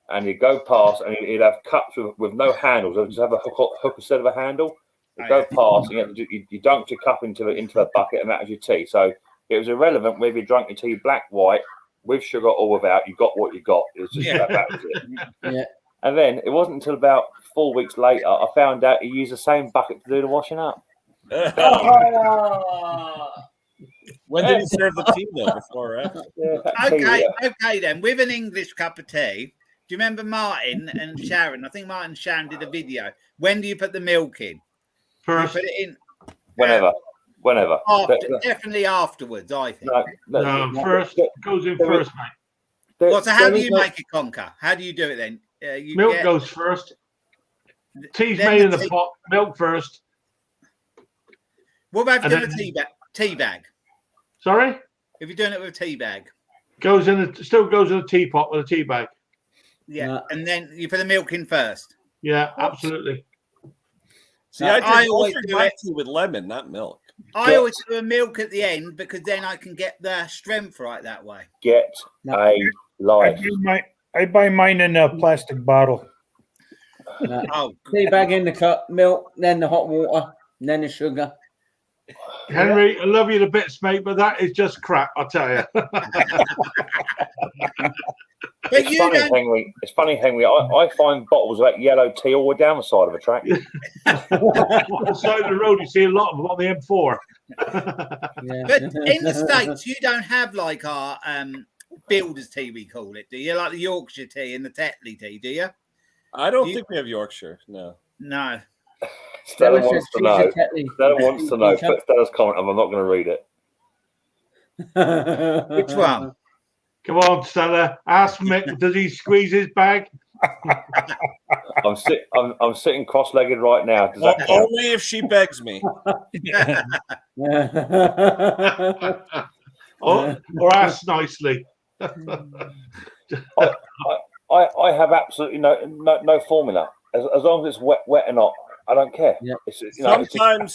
and he'd go past, and he'd have cups with no handles. He'd just have a hook instead of a handle. He'd go past, and you dunked your cup into the bucket, and that was your tea. So it was irrelevant whether you drank your tea black, white, with sugar or without. You got what you got. It was just that was it. Yeah. And then it wasn't until about 4 weeks later I found out he used the same bucket to do the washing up. When did he serve the tea though? Before or after? Okay then. With an English cup of tea, do you remember Martin and Sharon? I think Martin and Sharon did a video. When do you put the milk in? First. You put it in Whenever. definitely afterwards, I think. No, first. It goes in first, mate. So how do you make it, Conker? How do you do it then? Milk goes first. Tea's made in the pot. Milk first. What about if you're doing a tea bag? Sorry? If you're doing it with a tea bag. Still goes in a teapot with a tea bag. Yeah. And then you put the milk in first. Yeah, absolutely. See, I always do it with lemon, not milk. I always do a milk at the end because then I can get the strength right that way. Get a life. I buy mine in a plastic bottle. Tea bag in the cup, milk, then the hot water, then the sugar. Henry, I love you to bits, mate, but that is just crap, I'll tell you. It's funny, Henry. I find bottles of that yellow tea all the way down the side of the track. On the side of the road, you see a lot of them on the M4. But in the States, you don't have like our builder's tea, we call it, do you? Like the Yorkshire tea and the Tetley tea, do you? I don't think we have Yorkshire. No. Stella wants to know. But Stella's comment, I'm not going to read it. Which one? Come on, Stella. Ask Mick, does he squeeze his bag? I'm sitting cross-legged right now. Does that count? Only if she begs me. or ask nicely. I have absolutely no formula. As long as it's wet or not, I don't care. Yeah.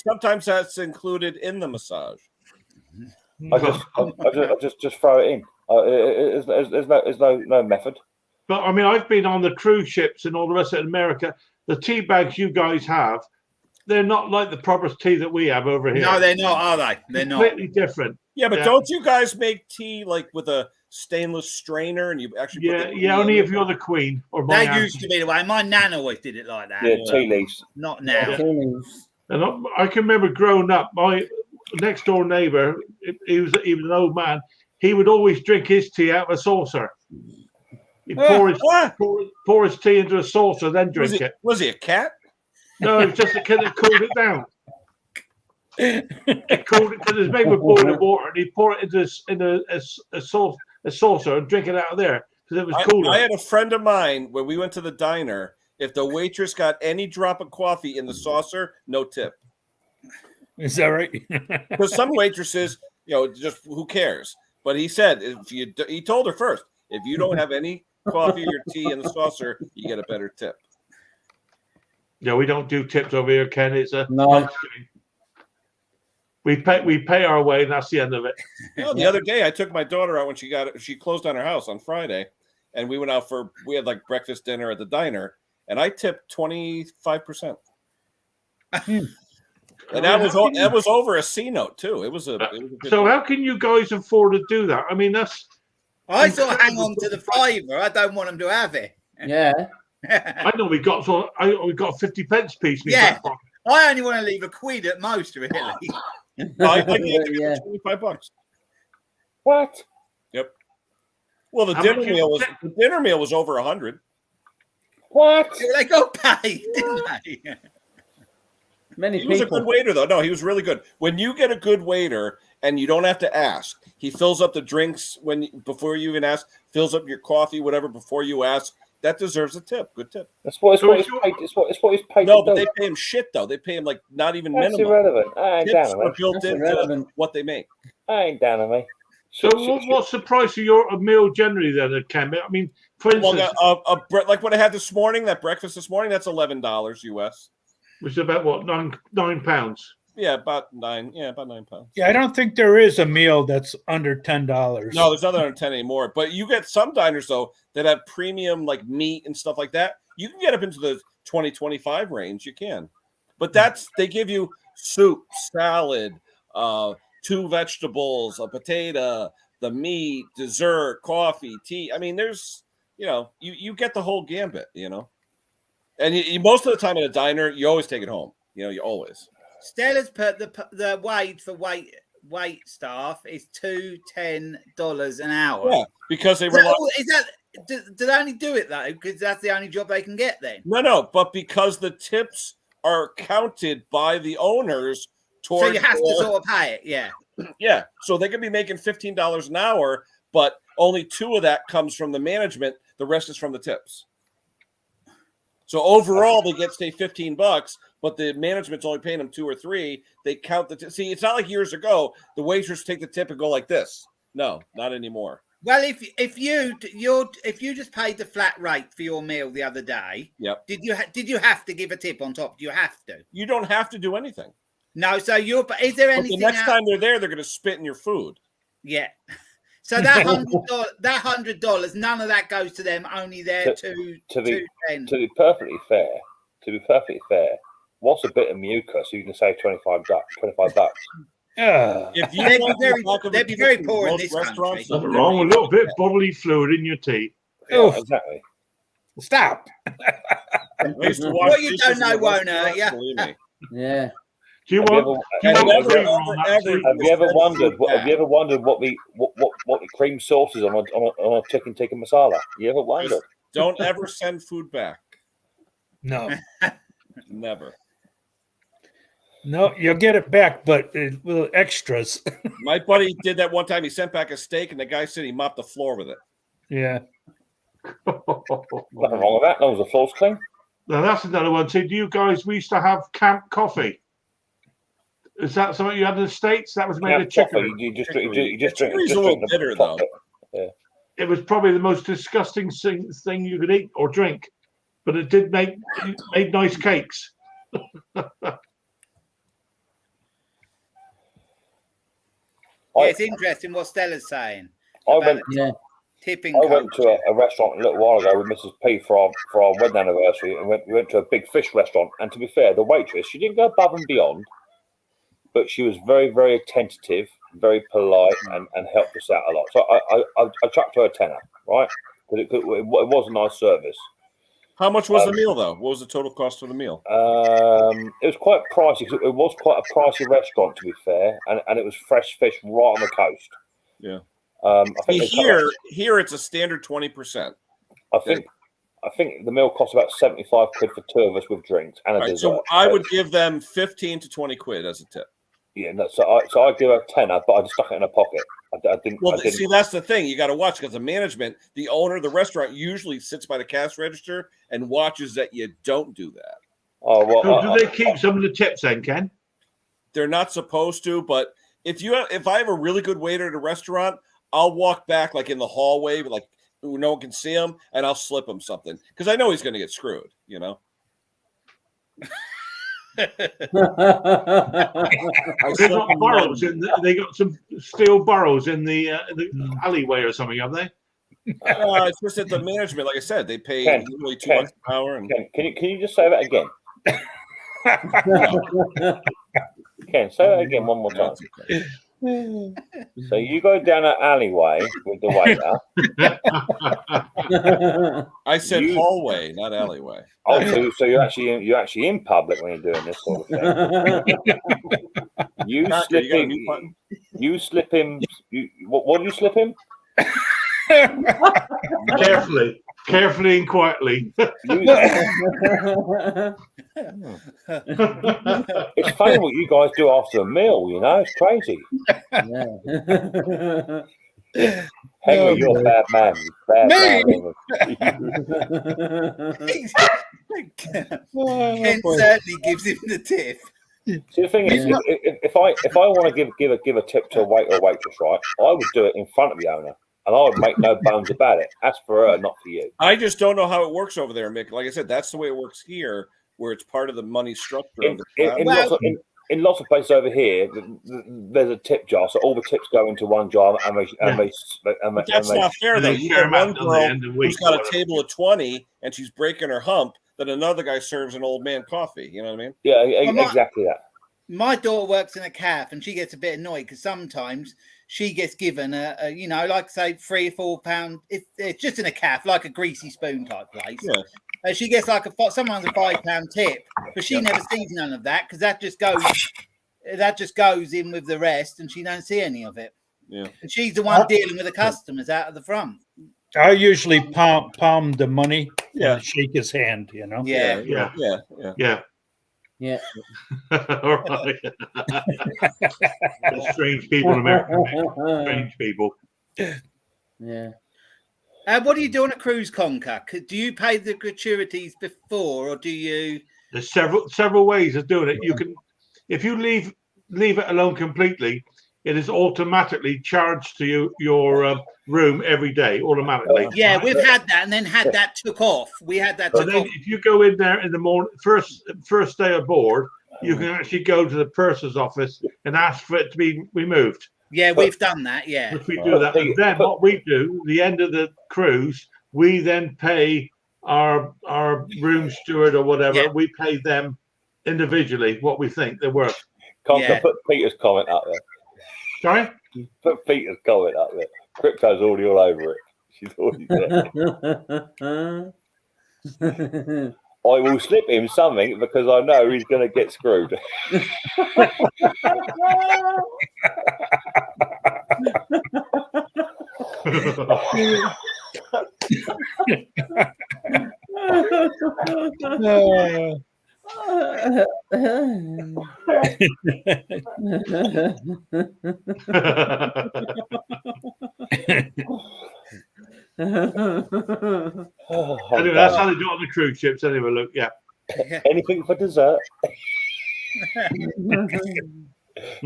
Sometimes that's included in the massage. I just throw it in. There's no method. But I mean, I've been on the cruise ships and all the rest of America. The tea bags you guys have, they're not like the proper tea that we have over here. No, they're not, are they? They're not. Completely different. Yeah, but don't you guys make tea like with a stainless strainer and you actually put only if you're the queen or my That used to be the way. My nan always did it like that. Yeah, tea leaves. Not now. Yeah. And I can remember growing up, my next door neighbor, he was an old man. He would always drink his tea out of a saucer. He'd pour his tea into a saucer, then drink it. Was he a cat? No, it was just a kid that cooled it down. It cooled it because it's made with boiling water, and he'd pour it into a saucer and drink it out of there because it was cooler. I had a friend of mine when we went to the diner. If the waitress got any drop of coffee in the saucer, no tip. Is that right? Because some waitresses, just who cares? But he said, he told her first, if you don't have any coffee or tea in the saucer, you get a better tip. Yeah, we don't do tips over here, Ken. It's a no. We pay our way, and that's the end of it. The other day, I took my daughter out when she closed on her house on Friday, and we went out we had like breakfast, dinner at the diner, and I tipped 25%. And that was over a C note too. It was a so how can you guys afford to do that? I mean, that's. I sort of hang on to the fiver. I don't want them to have it. Yeah. I know we got a 50 pence piece. Yeah. I only want to leave a quid at most, really. I gave you $25. What? Yep. Well, the dinner meal was over 100. What? They got paid, didn't they? Many he was a good waiter, though. No, he was really good. When you get a good waiter and you don't have to ask. He fills up the drinks before you even ask, fills up your coffee, whatever, before you ask. That deserves a tip. Good tip. It's what he's paid. No, to but do. they pay him shit though. They pay him like not even That's minimum. irrelevant. I ain't Tips down are on me. built That's into irrelevant. what they make. I ain't down on me. So what's the price of your meal generally then, Ken? I mean, for instance, like what I had this morning, that breakfast this morning, that's $11 US. Which is about what, £9? Yeah, about £9. Yeah, about £9. Yeah, I don't think there is a meal that's under $10. No, there's nothing under 10 anymore. But you get some diners though that have premium like meat and stuff like that. You can get up into the 20-25 range. You can, but they give you soup, salad, 2 vegetables, a potato, the meat, dessert, coffee, tea. I mean, there's you get the whole gambit, And most of the time at a diner, you always take it home. You always. Stella's put the wage for wait staff is $210 an hour. Yeah, because they do they only do it though? Because that's the only job they can get then. No, but because the tips are counted by the owners towards. So you have to sort of pay it, yeah. Yeah, so they could be making $15 an hour, but only 2 of that comes from the management. The rest is from the tips. So overall, they get, say, $15, but the management's only paying them 2 or 3. They count the see. It's not like years ago the waitress take the tip and go like this. No, not anymore. Well, if you just paid the flat rate for your meal the other day, yep. Did you have to give a tip on top? Do you have to? You don't have to do anything. No. So is there anything? But the next time they're there, they're going to spit in your food. Yeah. So that $100, none of that goes to them. Only there to be perfectly fair. What's a bit of mucus? You can save $25. If you they'd be very poor in this country. Nothing wrong with a little bit of bodily fluid in your teeth. Yeah, exactly. Stop. What you don't know won't hurt you. Yeah. Have you ever wondered what the cream sauce is on a chicken tikka masala? You ever wondered? Don't ever send food back. No. Never. No, you'll get it back, but with extras. My buddy did that one time. He sent back a steak, and the guy said he mopped the floor with it. Yeah. Nothing wrong with that. That was the floor's clean. Now that's another one too. Do you guys? We used to have camp coffee. Is that something you had in the States? That was made of chicory. You just drink a little bitter though. Yeah. It was probably the most disgusting thing you could eat or drink, but it did made nice cakes. It's interesting what Stella's saying. Tipping. I went to a restaurant a little while ago with Mrs. P for our wedding anniversary, and we went to a big fish restaurant. And to be fair, the waitress, she didn't go above and beyond, but she was very, very attentive, very polite, and helped us out a lot. So I chucked her a tenner, right? Because it was a nice service. How much was the meal, though? What was the total cost for the meal? It was quite pricey. It was quite a pricey restaurant, to be fair, and it was fresh fish right on the coast. Yeah. I think here it's a standard 20%. I think the meal cost about 75 quid for 2 of us with drinks and a dessert. So I would give them 15 to 20 quid as a tip. Yeah, no, so I give her a tenner, but I just stuck it in her pocket. I didn't. See, that's the thing. You got to watch because the management, the owner, the restaurant usually sits by the cash register and watches that you don't do that. Oh well. So do they keep some of the tips then, Ken? They're not supposed to, but if I have a really good waiter at a restaurant, I'll walk back like in the hallway, like no one can see him, and I'll slip him something because I know he's going to get screwed. They got burrows they got some steel burrows in the alleyway or something, have they? It's just that the management, like I said, they pay usually $2 an hour. And can you just say that again? Ken, say that again one more time. Okay. So you go down an alleyway with the waiter. I said hallway, not alleyway. Oh, so you're actually in public when you're doing this sort of thing. You slip him. What do you slip him? Carefully. carefully and quietly. It's funny what you guys do after a meal. You know, it's crazy. Henry, you're a bad man. Bad man. Ken certainly gives him the tip. See, the thing is, if I want to give a tip to a waiter or waitress, right, I would do it in front of the owner, and I would make no bones about it. That's for her, not for you. I just don't know how it works over there, Mick. Like I said, that's the way it works here, where it's part of the money structure. In lots of places over here, there's a tip jar, so all the tips go into one jar, and that's not fair, though. You have one girl who's got a table of 20, and she's breaking her hump, that another guy serves an old man coffee. You know what I mean? Yeah, exactly that. My daughter works in a cafe, and she gets a bit annoyed because sometimes she gets given a like say £3 or £4. It's just in a cafe, like a greasy spoon type place. Yeah. She gets like sometimes a £5 tip, but she never sees none of that because that just goes in with the rest, and she don't see any of it. Yeah, and she's the one dealing with the customers out of the front. I usually palm the money, and shake his hand. You know. Yeah. All right. Strange people in America. Strange people. Yeah. What do you do on a cruise, Conker? Do you pay the gratuities before, or do you? There's several ways of doing it. You can, if you leave it alone completely, it is automatically charged to your room every day, automatically. Yeah, we've had that, and then had that took off. We had that took off. If you go in there in the morning, first day aboard, you can actually go to the purser's office and ask for it to be removed. Yeah, we've done that. Yeah, if we do that, and then what we do, the end of the cruise, we then pay our room steward or whatever. Yeah. We pay them individually what we think they're worth. Put Peter's comment up there. Sorry? Put Peter's comment up there. Crypto's already all over it. She's already there. I will slip him something because I know he's going to get screwed. Anyway, that's how they do it on the cruise ships. Anyway, look, yeah. Anything for dessert?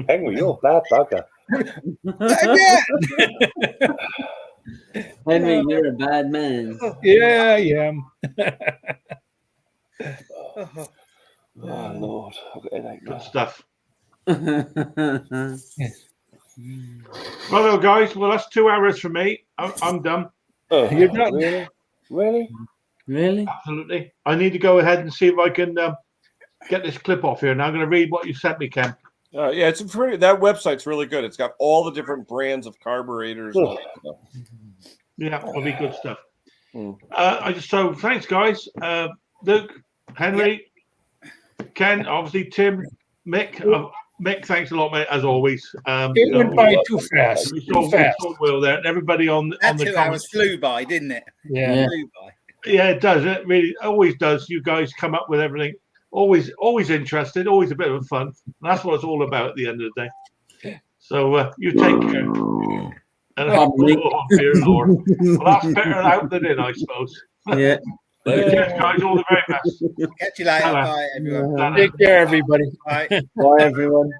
Henry, you're a bad bugger. Henry, you're a bad man. Yeah, I am. Oh Lord, I've got a headache. Good stuff. Righto, guys. Well, that's 2 hours for me. I'm done. You're done. Really? Absolutely. I need to go ahead and see if I can get this clip off here. Now I'm going to read what you sent me, Ken. Yeah, that website's really good. It's got all the different brands of carburetors. And all that stuff. Yeah, it'll be good stuff. So thanks, guys. Luke, Henry, Ken, obviously Tim, Mick. Mick, thanks a lot, mate, as always. It went by too fast. Too fast. Will there, and everybody on the 2 hours flew by, didn't it? Yeah. Flew by. Yeah, it does. It really always does. You guys come up with everything. Always interested. Always a bit of fun. And that's what it's all about at the end of the day. So you take care. And dear Lord. Well, that's better out than in, I suppose. Yeah. Cheers, guys. All the very best. Catch you later. Bye, everyone. Take care, everybody. Bye. Bye, everyone.